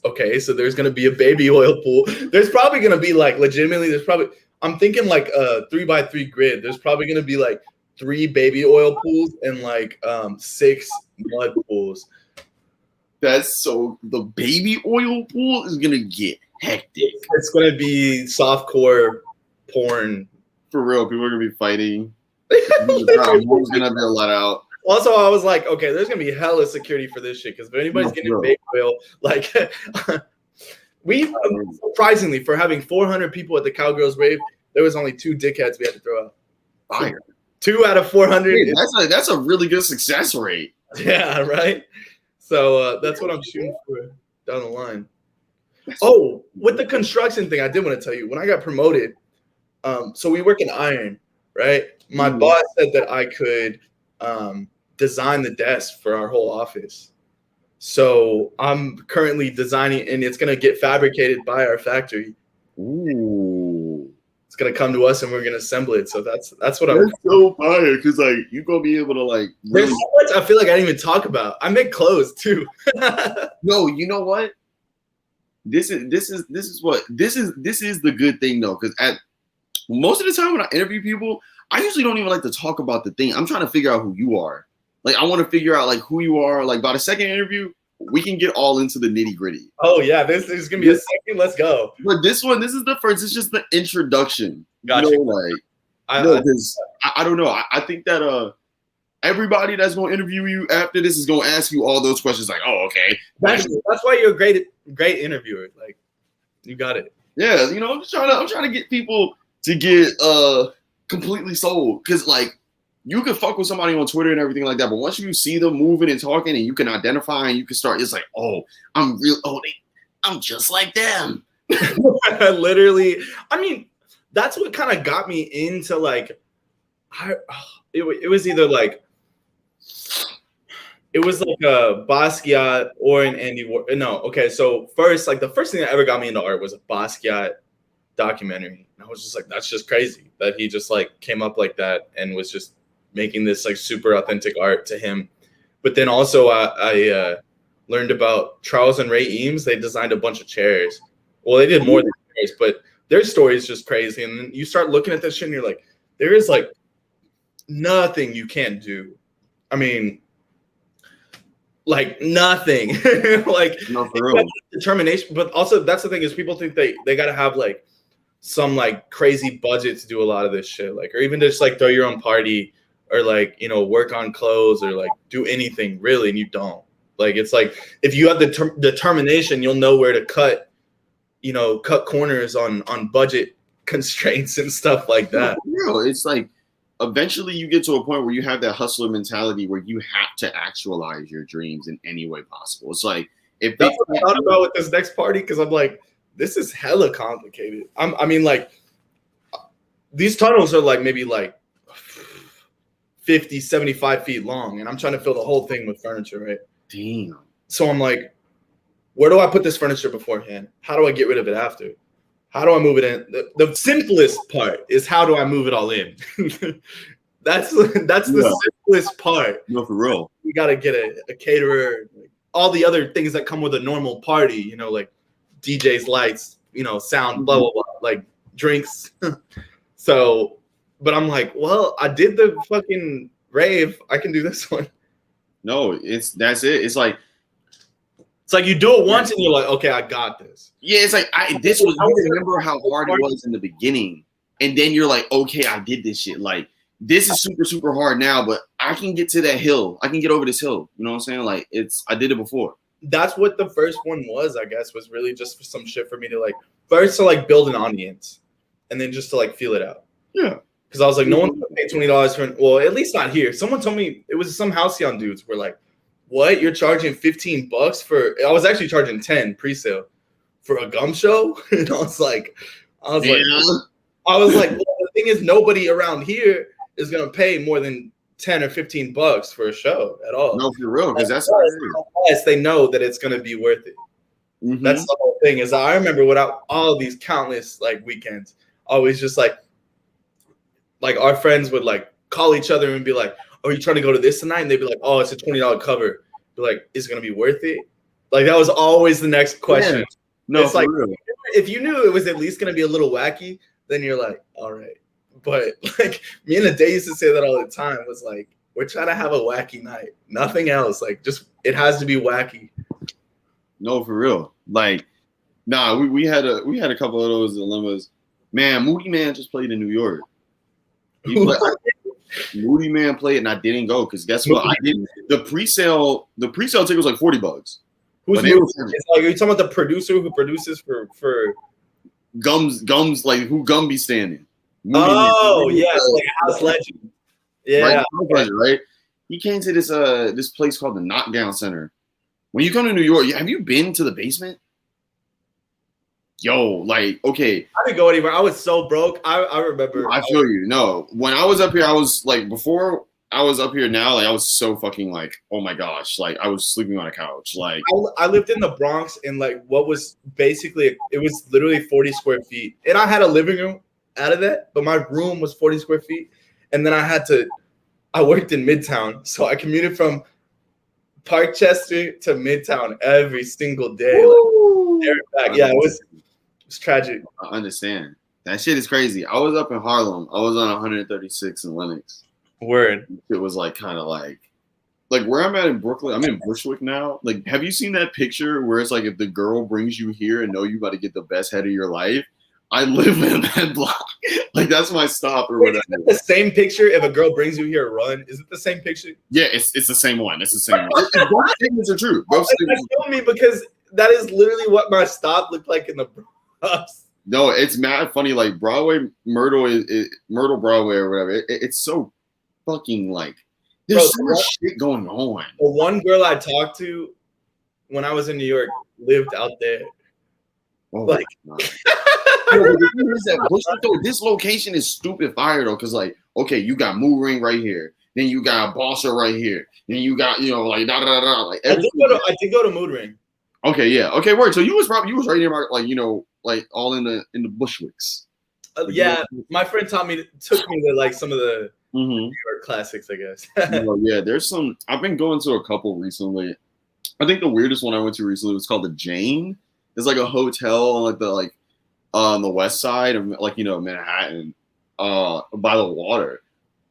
okay, so there's gonna be a baby oil pool. There's probably gonna be like legitimately. I'm thinking like a 3x3 grid. There's probably gonna be like 3 baby oil pools and like 6 mud pools. that's so the baby oil pool is gonna get hectic. It's gonna be softcore porn. For real, people are gonna be fighting. Moon's gonna be let out. Also, I was like, okay, there's gonna be hella security for this shit, because if anybody's getting baby oil, like we surprisingly, for having 400 people at the Cowgirls rave, there was only 2 dickheads we had to throw out. Fire. 2 out of 400. Hey, that's a really good success rate. Yeah, right. So that's what I'm shooting for down the line. Oh, with the construction thing, I did want to tell you, when I got promoted, so we work in iron, right? My boss said that I could design the desk for our whole office. So I'm currently designing, and it's gonna get fabricated by our factory. Ooh, it's gonna come to us, and we're gonna assemble it. So that's what that's I'm. So fire, because like you gonna be able to like. Really... There's so much I feel like I didn't even talk about. I make clothes too. No, you know what? This is the good thing though, because at most of the time when I interview people, I usually don't even like to talk about the thing. I'm trying to figure out who you are. Like, I want to figure out like who you are. Like, by the second interview, we can get all into the nitty gritty. Oh yeah, this is gonna be a second. Let's go. But this is the first. It's just the introduction. Gotcha. You know, like, because I don't know. I think that everybody that's gonna interview you after this is gonna ask you all those questions. Like, oh, okay. That's why you're a great interviewer. Like, you got it. Yeah, you know, I'm trying to get people to get completely sold, because like you can fuck with somebody on Twitter and everything like that, but once you see them moving and talking and you can identify and you can start, it's like, oh, I'm just like them. Literally, I mean, that's what kind of got me into like, it was either like, it was like a Basquiat or an Andy Warhol. No, okay, so first, like the first thing that ever got me into art was a Basquiat documentary. And I was just like, that's just crazy that he just like came up like that and was just making this like super authentic art to him. But then also I learned about Charles and Ray Eames. They designed a bunch of chairs. Well, they did more than chairs, but their story is just crazy. And then you start looking at this shit and you're like, there is like nothing you can't do. I mean, like nothing. Like no, for real. Determination. But also that's the thing, is people think they gotta have like some like crazy budget to do a lot of this shit, like, or even just like throw your own party, or like, you know, work on clothes, or like do anything really, and you don't. Like, it's like if you have the determination, you'll know where to cut corners on budget constraints and stuff like that. No, it's like eventually you get to a point where you have that hustler mentality where you have to actualize your dreams in any way possible. It's like, if that's what I thought about with this next party, because I'm like, this is hella complicated. I mean, like, these tunnels are like maybe like 50, 75 feet long, and I'm trying to fill the whole thing with furniture, right? Damn. So I'm like, where do I put this furniture beforehand? How do I get rid of it after? How do I move it in? The simplest part is, how do I move it all in? that's the simplest part. No, for real. You got to get a caterer, like, all the other things that come with a normal party, you know, like DJs, lights, you know, sound, blah, blah, blah, like drinks. So, but I'm like, well, I did the fucking rave. I can do this one. No, that's it. It's like, It's like you do it once and you're like, okay, I got this. Yeah, it's like this was. You remember how hard it was in the beginning, and then you're like, okay, I did this shit. Like this is super super hard now, but I can get to that hill. I can get over this hill. You know what I'm saying? Like I did it before. That's what the first one was, I guess, was really just for some shit for me to like first to like build an audience, and then just to like feel it out. Yeah. Because I was like, no one's gonna pay $20 for well, at least not here. Someone told me it was some halcyon dudes were like, what? You're charging $15 for I was actually charging 10 pre-sale for a gum show? And I was like, well, the thing is nobody around here is gonna pay more than 10 or $15 for a show at all. No, for real, because that's unless they know that it's gonna be worth it. Mm-hmm. That's the whole thing. Is I remember without all these countless like weekends, always just like our friends would like call each other and be like, "Are you trying to go to this tonight?" And they'd be like, "Oh, it's a $20 cover." Be like, "Is it gonna be worth it?" Like that was always the next question. Yeah. No, it's like real. If you knew it was at least gonna be a little wacky, then you're like, "All right." But like me and the day used to say that all the time. Was like, we're trying to have a wacky night, nothing else. Like just it has to be wacky. No, for real. Like, nah, we had a couple of those dilemmas. Man, Moody Man just played in New York. Moody Man played, and I didn't go because guess what? I didn't. The pre-sale ticket was like $40. Who's Moody? It's like, are you talking about the producer who produces for Gums? Like who Gum be standing? Moody Man, yeah, like a house legend. Yeah, right. He came to this place called the Knockdown Center. When you come to New York, have you been to the basement? Yo, like, okay. I didn't go anywhere. I was so broke. I remember. I feel you. No, when I was up here, I was like, before I was up here now, like, I was so fucking like, oh my gosh, like, I was sleeping on a couch. Like, I lived in the Bronx in like what was basically, it was literally 40 square feet. And I had a living room out of that, but my room was 40 square feet. And then I worked in Midtown. So I commuted from Parkchester to Midtown every single day. Like, back. Yeah, it was tragic. I understand. That shit is crazy. I was up in Harlem. I was on 136 in Lenox. Word. It was like kind of like where I'm at in Brooklyn. I'm in Bushwick now. Like, have you seen that picture where it's like if the girl brings you here and know you about to get the best head of your life? I live in that block. Like that's my stop or whatever. Is it the same picture if a girl brings you here run? Is it the same picture? Yeah, it's the same one. It's the same one. Both statements are true. Both statements. Kill me because that is literally what my stop looked like in the Bronx. No, it's mad funny. Like Broadway, Myrtle Broadway or whatever. It's so fucking like there's so much shit going on. The one girl I talked to when I was in New York lived out there. Oh like, this location is stupid fire though, because like, okay, you got Moo Ring right here, then you got Bossa right here, then you got like da da da. Like I did go to Mood Ring. Okay, yeah, okay, word. So you was right near my, like like all in the Bushwicks. Yeah, my friend took me to like some of the New York classics, I guess. Yeah, there's some. I've been going to a couple recently. I think the weirdest one I went to recently was called the Jane. It's like a hotel on on the west side of Manhattan, by the water,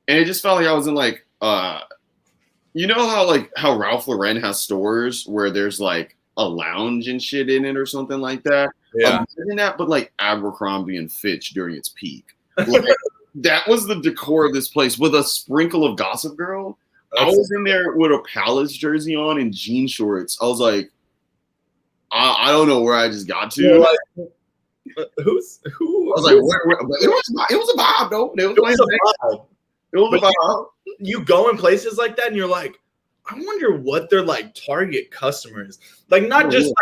and it just felt like I was in like you know how Ralph Lauren has stores where there's like a lounge and shit in it or something like that. Yeah, imagine that, but like Abercrombie and Fitch during its peak. Like, that was the decor of this place with a sprinkle of Gossip Girl. I was in there with a Palace jersey on and jean shorts. I was like, I don't know where I just got to. Like, who? I was like, where? It was a vibe though. It was a vibe. You go in places like that, and you're like, I wonder what their like target customer is. Like, not just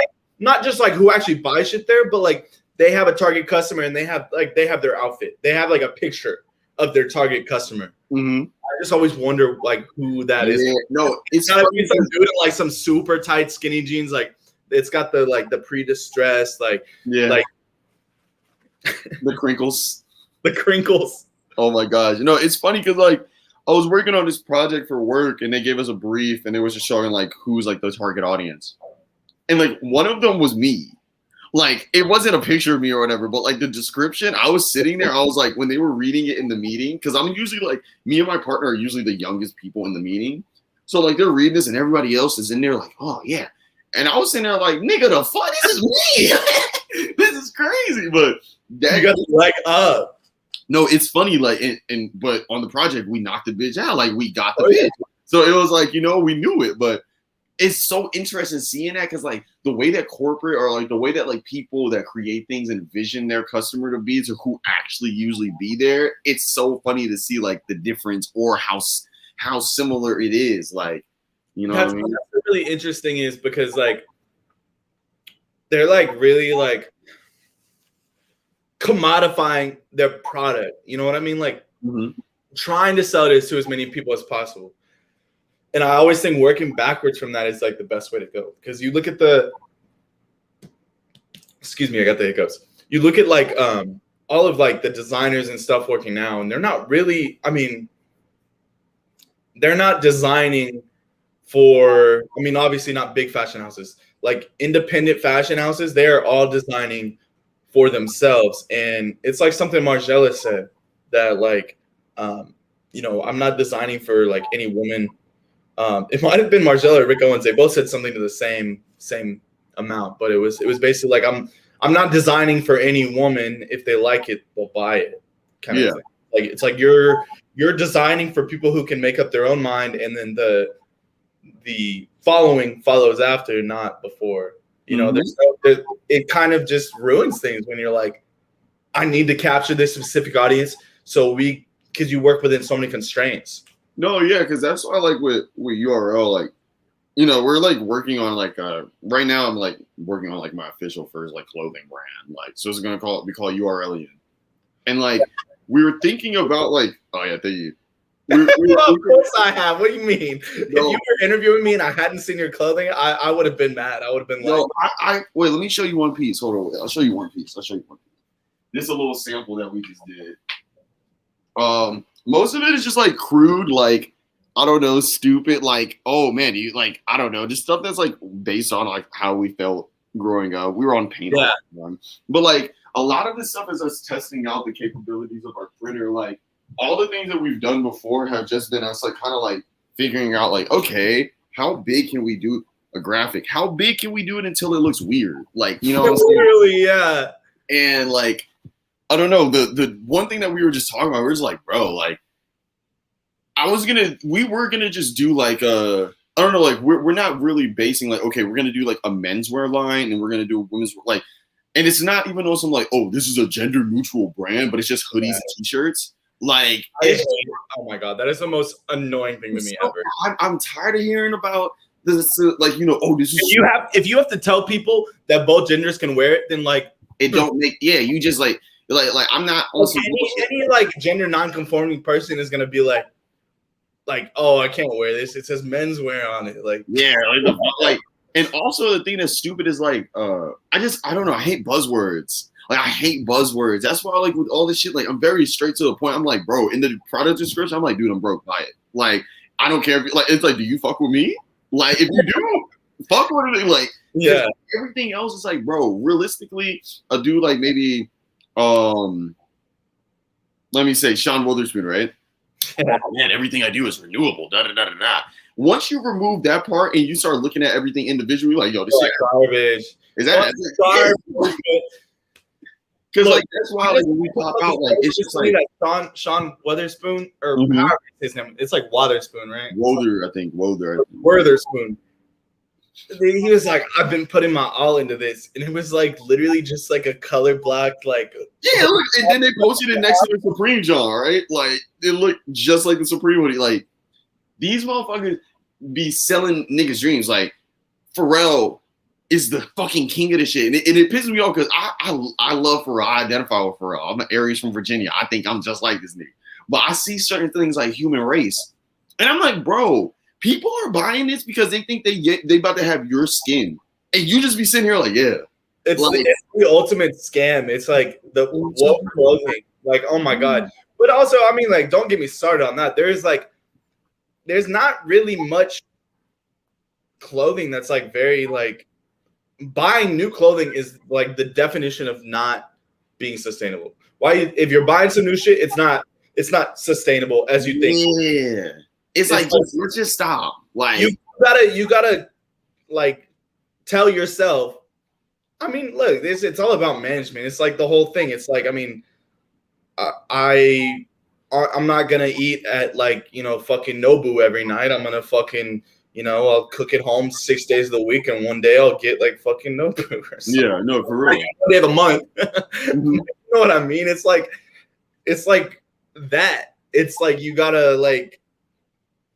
like who actually buys shit there, but like they have a target customer, and they have their outfit. They have like a picture of their target customer. Mm-hmm. I just always wonder like who that is. No, it's not like some dude in like some super tight skinny jeans, like. It's got the pre-distressed, like the crinkles. The crinkles. Oh my gosh. It's funny because like I was working on this project for work and they gave us a brief and it was just showing like who's like the target audience. And like one of them was me. Like it wasn't a picture of me or whatever, but like the description, I was sitting there, I was like, when they were reading it in the meeting, because I'm usually like, me and my partner are usually the youngest people in the meeting. So like they're reading this and everybody else is in there like, oh yeah. And I was sitting there like, nigga, the fuck, this is me. This is crazy. But you got the leg up. No, it's funny, like, but on the project, we knocked the bitch out. Like, we got the bitch. So it was like, we knew it. But it's so interesting seeing that because, like, the way that corporate or, like, the way that, like, people that create things envision their customer to be to who actually usually be there, it's so funny to see, like, the difference or how similar it is. Like, That's really interesting is because, like, they're, like, really, like, commodifying their product. You know what I mean? Like, trying to sell this to as many people as possible. And I always think working backwards from that is, like, the best way to go. Because you look at excuse me, I got the hiccups. You look at, like, all of, like, the designers and stuff working now, and they're not really, I mean, they're not designing for, I mean, obviously not big fashion houses. Like, independent fashion houses, they are all designing for themselves. And it's like something Margiela said that, like, I'm not designing for, like, any woman. It might have been Margiela or Rick Owens. They both said something to the same amount, but it was basically like I'm not designing for any woman. If they like it, they'll buy it. Kind of thing. Like, it's like you're designing for people who can make up their own mind, and then the following follows after, not before. It kind of just ruins things when you're like, I need to capture this specific audience, because you work within so many constraints. No, yeah, because that's why, like, with URL, like, we're, like, working on, like, right now I'm, like, working on, like, my official first, like, clothing brand, like, so it's gonna be called URL, and, like, we were thinking about, like, oh yeah, thank you. Of course I have. What do you mean? No. If you were interviewing me and I hadn't seen your clothing, I would have been mad. I would have been like, I wait. Let me show you one piece. Hold on. I'll show you one piece. This is a little sample that we just did. Most of it is just like crude, like, I don't know, stupid, like, oh man, you like, I don't know, just stuff that's like based on like how we felt growing up. We were on paint, but like a lot of this stuff is us testing out the capabilities of our printer. Like, all the things that we've done before have just been us like kind of like figuring out like, okay, how big can we do a graphic? How big can we do it until it looks weird? Like, literally, yeah. And like, I don't know, the one thing that we were just talking about, we were just like, bro, like, we were gonna just do like I don't know, like we're not really basing like, okay, we're gonna do like a menswear line and we're gonna do a women's like, and it's not even also like, oh, this is a gender neutral brand, but it's just hoodies and t-shirts. Like, oh my god, that is the most annoying thing to me ever. I'm tired of hearing about this. Like, oh, this is. If you have to tell people that both genders can wear it, then like it don't make. Yeah, you just like I'm not. Also any like gender non-conforming person is gonna be like, oh, I can't wear this. It says menswear on it. Like, yeah, like, and also the thing that's stupid is like, I don't know. I hate buzzwords. Like, I hate buzzwords. That's why, like, with all this shit, like, I'm very straight to the point. I'm like, bro, in the product description, I'm like, dude, I'm broke, buy it. Like, I don't care if, like, it's like, do you fuck with me? Like, if you do, fuck with it. Like, yeah. Everything else is like, bro, realistically, a dude like maybe, let me say Sean Witherspoon, right? Oh, man, everything I do is renewable, da-da-da-da-da. Once you remove that part and you start looking at everything individually, like, yo, this is garbage. Is that garbage? Because like that's why like, when we pop out, like it's just like that Sean Witherspoon or his name. It's like Witherspoon, right? Wother, I think. Witherspoon. He was like, I've been putting my all into this, and it was like literally just like a color block, like look, and then they posted it next to the Supreme John, right? Like it looked just like the Supreme hoodie. Like these motherfuckers be selling niggas dreams. Like Pharrell is the fucking king of this shit. And it pisses me off because I love Pharrell. I identify with Pharrell. I'm an Aries from Virginia. I think I'm just like this nigga. But I see certain things like human race. And I'm like, bro, people are buying this because they think they about to have your skin. And you just be sitting here like, yeah. It's the ultimate scam. It's like the woke clothing. Like, oh my God. But also, I mean, like, don't get me started on that. There's not really much clothing that's like very like, buying new clothing is like the definition of not being sustainable. If you're buying some new shit, it's not sustainable as you think. Yeah, it's like let's just stop. Like you gotta like tell yourself, I mean, look, it's all about management. It's like the whole thing. It's like, I mean, I'm not gonna eat at like, you know, fucking Nobu every night. I'm gonna fucking, you know, I'll cook at home 6 days of the week, and one day I'll get like fucking Nobu or something. Yeah, no, for real. Like, one day of the month. Mm-hmm. You know what I mean? It's like that. It's like you gotta like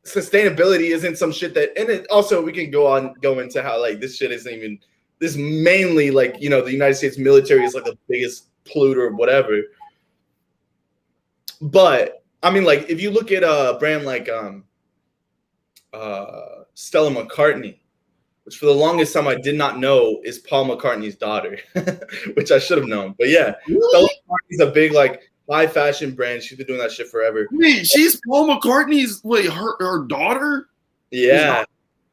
sustainability isn't some shit that, and it also we can go into how like this shit isn't even this mainly like, you know, the United States military is like the biggest polluter or whatever. But I mean, like if you look at a brand like Stella McCartney, which for the longest time I did not know is Paul McCartney's daughter, which I should have known. But yeah, Stella McCartney's a big like high fashion brand. She's been doing that shit forever. Wait, she's Paul McCartney's her daughter? Yeah.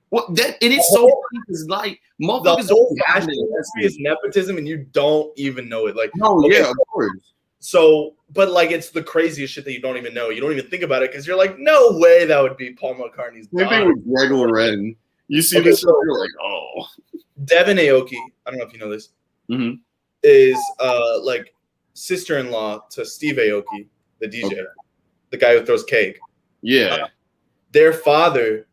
What that and it's so because like motherfuckers don't fashion industry is nepotism and you don't even know it. Like no, okay, yeah, of course. So, but like it's the craziest shit that you don't even know. You don't even think about it because you're like, no way that would be Paul McCartney's daughter. Same thing with Greg Loren. You see this show, you're like, oh. Devin Aoki, I don't know if you know this, is like sister-in-law to Steve Aoki, the DJ, the guy who throws cake. Yeah. Their father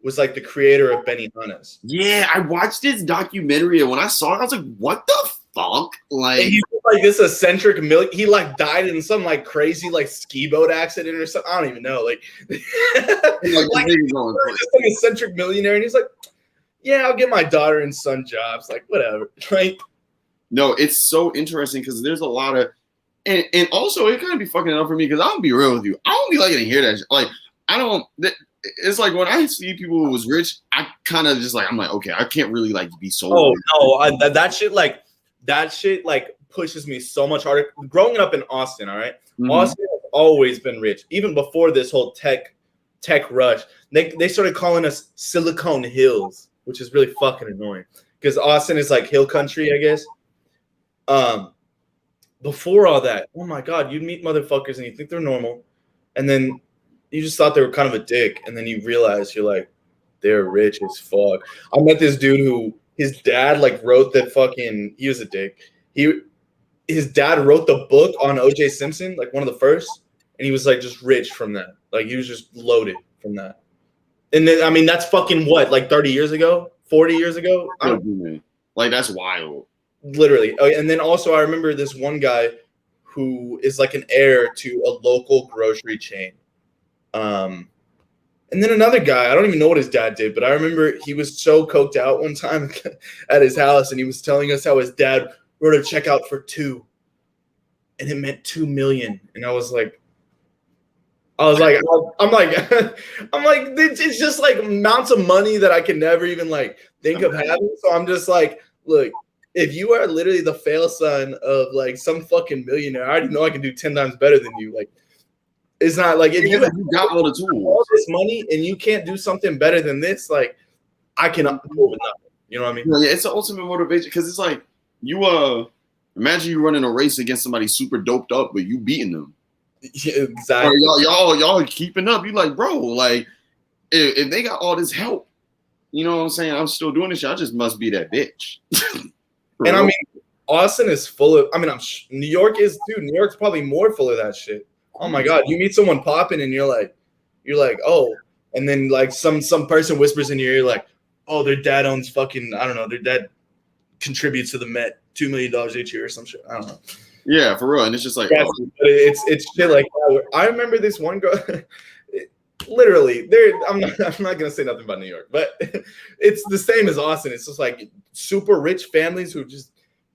was like the creator of Benihana's. Yeah, I watched this documentary and when I saw it, I was like, what the fuck? Like he's like this eccentric he like died in some like crazy like ski boat accident or something. I don't even know. Like, like just like eccentric millionaire, and he's like, yeah, I'll get my daughter and son jobs. Like, whatever. Right? No, it's so interesting because there's a lot of and also it kind of be fucking it up for me because I'll be real with you. I don't be liking to hear that shit. Like, I don't it's like when I see people who was rich, I kind of just like I'm like, okay, I can't really like be so. Oh no, that shit like pushes me so much harder. Growing up in Austin, all right, Austin has always been rich, even before this whole tech rush. They started calling us Silicon Hills, which is really fucking annoying because Austin is like hill country, I guess. Before all that, oh my god, you'd meet motherfuckers and you think they're normal, and then you just thought they were kind of a dick, and then you realize you're like, they're rich as fuck. I met this dude who his dad like wrote the fucking. He was a dick. His dad wrote the book on O.J. Simpson, like one of the first, and he was like just rich from that. Like he was just loaded from that. And then I mean that's fucking what, like 30 years ago, 40 years ago. Like that's wild. Literally. Oh, and then also I remember this one guy who is like an heir to a local grocery chain. And then another guy, I don't even know what his dad did, but I remember he was so coked out one time at his house, and he was telling us how his dad wrote a check out for 2, and it meant 2 million. And I'm like, it's just like amounts of money that I can never even like think of having. So I'm just like, look, if you are literally the fail son of like some fucking millionaire, I already know I can do 10 times better than you. Like, it's not like if you got all the tools, all this money, and you can't do something better than this, like I cannot do with nothing. You know what I mean? Yeah, it's the ultimate motivation because it's like you imagine you running a race against somebody super doped up, but you beating them. Yeah, exactly. Or y'all keeping up. You like, bro, like if they got all this help, you know what I'm saying? I'm still doing this shit. I just must be that bitch. And I mean, Austin is full of. I mean, New York is too. New York's probably more full of that shit. Oh my god, you meet someone popping and you're like, oh, and then like some person whispers in your ear like, oh, their dad owns fucking, I don't know, their dad contributes to the Met $2 million each year or some shit. I don't know. Yeah, for real, and it's just like, yeah, it's shit like that. I remember this one girl. Literally, I'm not gonna say nothing about New York, but it's the same as Austin. It's just like super rich families who've just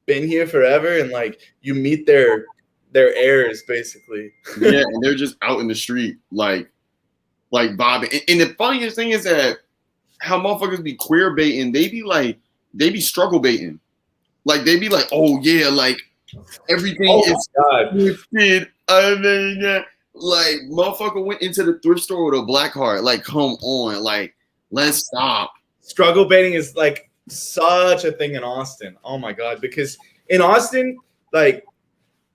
been here forever, and like you meet their heirs basically. Yeah, and they're just out in the street like bobbing. And the funniest thing is that how motherfuckers be queer baiting, they be struggle baiting. Like they be like, oh yeah, like everything is twisted. I mean, like motherfucker went into the thrift store with a black heart. Like, come on, like let's stop. Struggle baiting is like such a thing in Austin. Oh my god, because in Austin, like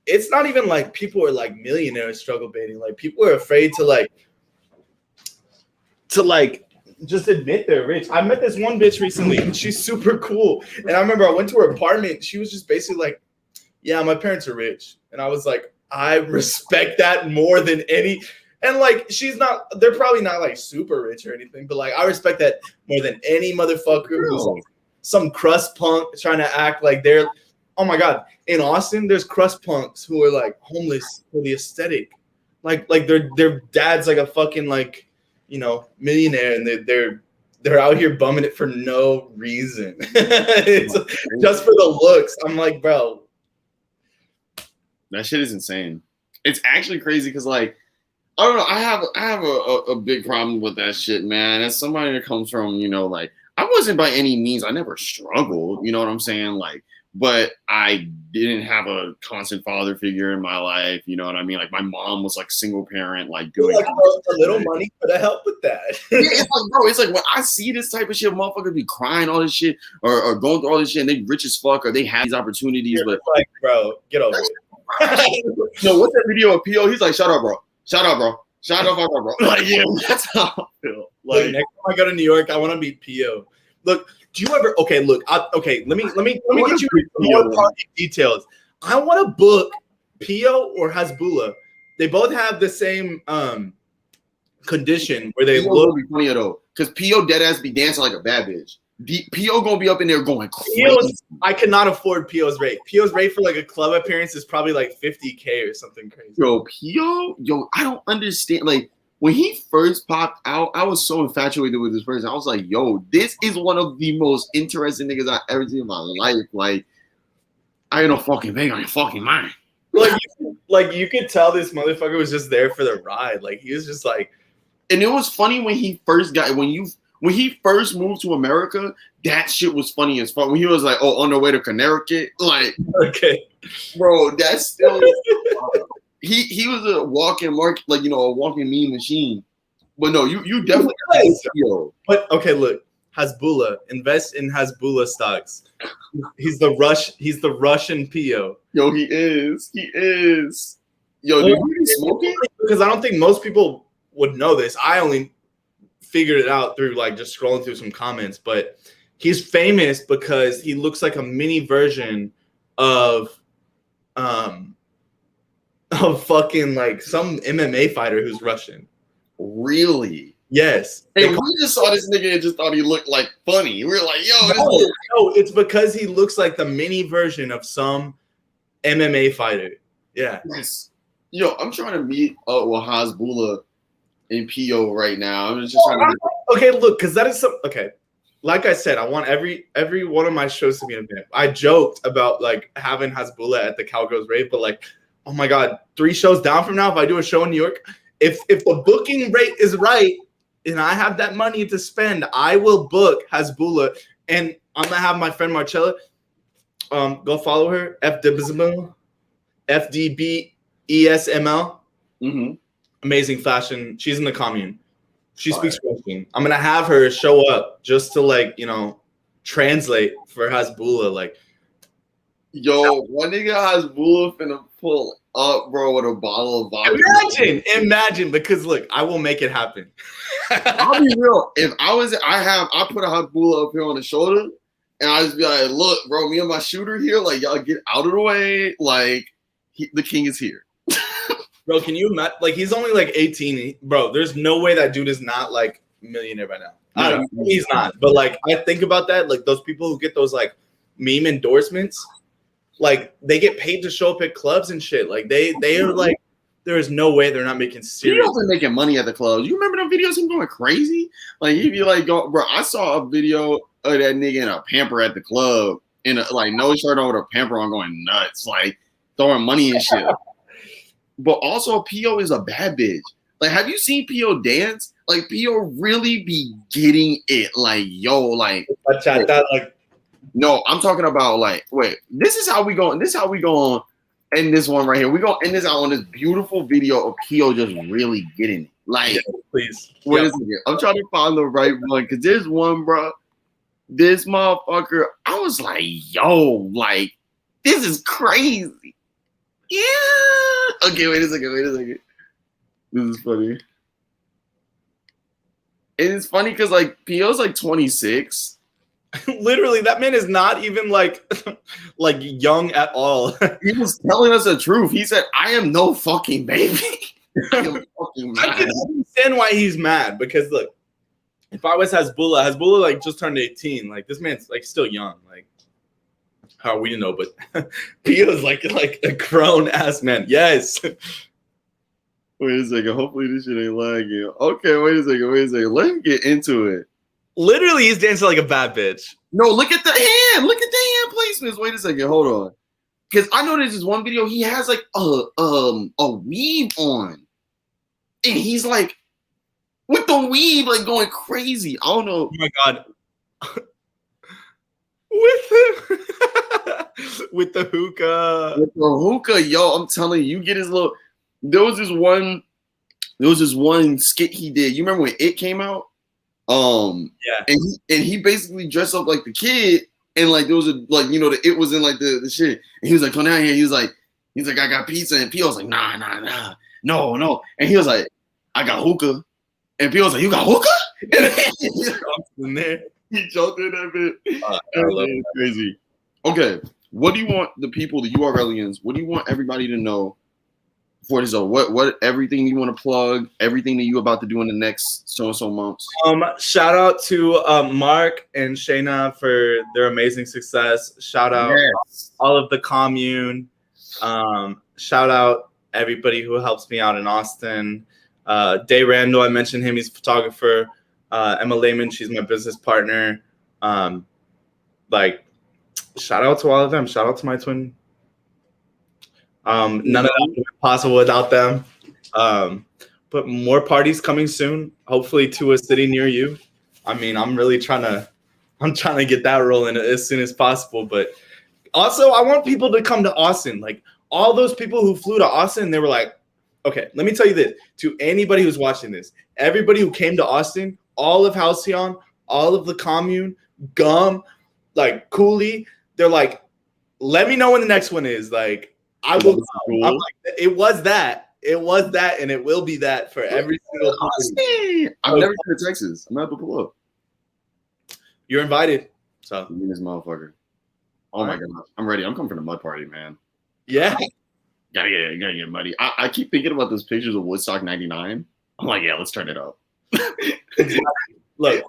it's not even like people are like millionaires struggle baiting. Like people are afraid to just admit they're rich. I met this one bitch recently, and she's super cool. And I remember I went to her apartment. She was just basically like, "Yeah, my parents are rich," and I was like, "I respect that more than any." And like, they're probably not like super rich or anything, but like, I respect that more than any motherfucker who's like some crust punk trying to act like they're. Oh my God, in Austin, there's crust punks who are like homeless for the aesthetic, like their dad's like a fucking like, millionaire, and they're out here bumming it for no reason. It's just for the looks. I'm like, bro, that shit is insane. It's actually crazy because like, I don't know. I have a big problem with that shit, man. As somebody that comes from, like, I wasn't by any means, I never struggled, you know what I'm saying? Like, but I didn't have a constant father figure in my life, you know what I mean? Like, my mom was like single parent, like doing like, a little money could have helped with that. Yeah, it's like, bro, it's like when I see this type of shit, motherfuckers be crying all this shit or going through all this shit, and they rich as fuck or they have these opportunities, You're but like, bro, get over it. No, what's that video of P.O.? He's like, shut up, bro. Shut up, bro. Shut up, bro. Like, yeah, that's how I feel. Like, next time I go to New York, I want to meet P.O. Look, do you ever? Okay, look. Let me get you more party details. I want to book P.O. or Hasbulla. They both have the same condition where they look. Be funny though, because P.O. dead ass be dancing like a bad bitch. P.O. gonna be up in there going crazy. I cannot afford P.O.'s rate. P.O.'s rate for like a club appearance is probably like $50K or something crazy. Yo, P.O. I don't understand. Like, when he first popped out, I was so infatuated with this person. I was like, yo, this is one of the most interesting niggas I've ever seen in my life. Like, I ain't no fucking thing on your fucking mind. Like you could tell this motherfucker was just there for the ride. Like, he was just like, and it was funny when he first when he first moved to America, that shit was funny as fuck. When he was like, oh, on the way to Connecticut, like, okay, bro, that's still he was a walking a walking meme machine. But no, you definitely yo. But okay, look, Hasbulla, invest in Hasbulla stocks. He's the Russian P.O. Yo, he is. Yo, dude, you smoking? Because I don't think most people would know this. I only figured it out through like just scrolling through some comments, but he's famous because he looks like a mini version of fucking like some MMA fighter who's Russian. Really? Yes. Hey, we just saw this nigga and just thought he looked like funny. We were like, yo, no, it's because he looks like the mini version of some MMA fighter. Yeah. Yes. Yo, I'm trying to meet up with Hasbulla and P.O. right now. I'm just trying to. Okay, look, because that is some. Okay, like I said, I want every one of my shows to be an event. I joked about like having Hasbulla at the Cowgirls rave, but like, oh my God, 3 shows down from now, if I do a show in New York, if the booking rate is right and I have that money to spend, I will book Hasbulla, and I'm gonna have my friend Marcella. Go follow her. FDBSML. Mm-hmm. Amazing fashion. She's in the commune. She speaks Russian. I'm gonna have her show up just to like, translate for Hasbulla. Like, yo, one nigga Hasbulla finna pull up, bro, with a bottle of vodka. Imagine, because look, I will make it happen. I'll be real. If I put a Hasbulla up here on the shoulder, and I just be like, look, bro, me and my shooter here, like, y'all get out of the way. Like, the king is here. Bro, can you imagine? Like, he's only like 18. Bro, there's no way that dude is not like a millionaire by now. I don't know. He's not. But like, I think about that. Like, those people who get those like meme endorsements, like, they get paid to show up at clubs and shit. Like, they are like, there is no way they're not making serious. He wasn't making money at the clubs. You remember them videos of him going crazy? Like, he'd be like, bro, I saw a video of that nigga in a pamper at the club, in a, like, no shirt on with a pamper on, going nuts, like throwing money and shit. But also, P.O. is a bad bitch. Like, have you seen P.O. dance? Like, P.O. really be getting it. Like, yo, like. No, I'm talking about, like, wait. This is how we go. This is how we go on in this one right here. We go end this out on this beautiful video of P.O. just really getting it. Like, please. Wait a second. I'm trying to find the right one, because there's one, bro. This motherfucker, I was like, yo, like, this is crazy. Yeah. Okay, wait a second. This is funny. it's funny because like P.O.'s like 26. Literally, that man is not even like like young at all. He was telling us the truth. He said, "I am no fucking baby." I am fucking I mad. can understand why he's mad because look, if I was Hezbollah like just turned 18. Like this man's like still young. Like how are we to know? But Pio's like a grown ass man. Yes. Wait a second. Hopefully this shit ain't lagging. Okay, wait a second. Let him get into it. Literally, he's dancing like a bad bitch. No, look at the hand. Look at the hand placements. Wait a second. Hold on. Because I know there's this one video. He has like a weave on, and he's like with the weave like going crazy. I don't know. Oh my god. With him. With the hookah. With the hookah, yo, I'm telling you, you get his little. There was this one skit he did. You remember when it came out? Yeah. And he basically dressed up like the kid, and like there was a like it was in like the shit. And he was like, come down here. He was like, I got pizza, and P.O. was like, nah, no. And he was like, I got hookah, and P.O. was like, you got hookah? And he jumped in there. He jumped in that bit. It's crazy. Okay, what do you want the people, the URLians? What do you want everybody to know? For this, what everything you want to plug, everything that you about to do in the next so and so months. Shout out to Mark and Shayna for their amazing success. Shout out all of the commune. Shout out everybody who helps me out in Austin. Day Randall, I mentioned him. He's a photographer. Emma Lehman, she's my business partner. Like, shout out to all of them. Shout out to my twin. None of that would be possible without them. But more parties coming soon, hopefully to a city near you. I mean, I'm trying to get that rolling as soon as possible. But also, I want people to come to Austin. Like all those people who flew to Austin, they were like, okay, let me tell you this to anybody who's watching this. Everybody who came to Austin, all of Halcyon, all of the commune, Gum, like Cooley, they're like, let me know when the next one is. Like, I will. Cool. I'm like, it was that, and it will be that for every single person. I've never been to Texas. I'm gonna have to pull up. You're invited. So me and this motherfucker. Oh my god, I'm ready. I'm coming for the mud party, man. Yeah, gotta get muddy. I keep thinking about those pictures of Woodstock '99. I'm like, yeah, let's turn it up. Look,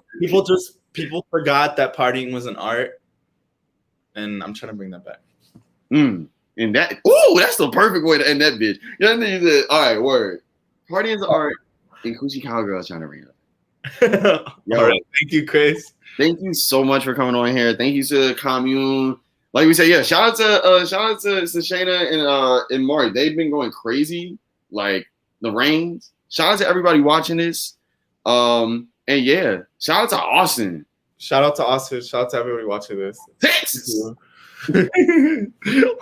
people forgot that partying was an art, and I'm trying to bring that back. And that, that's the perfect way to end that bitch. You know what I mean? All right, word. Partying's art, and Coochie Cowgirl is trying to ring up. All right, thank you, Chris. Thank you so much for coming on here. Thank you to the commune. Like we said, yeah. Shout out to Shayna and Mark. They've been going crazy, like the rains. Shout out to everybody watching this. And yeah, shout out to Austin. Shout out to Austin. Shout out to everybody watching this. Texas. All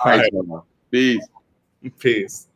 right. Peace. Peace.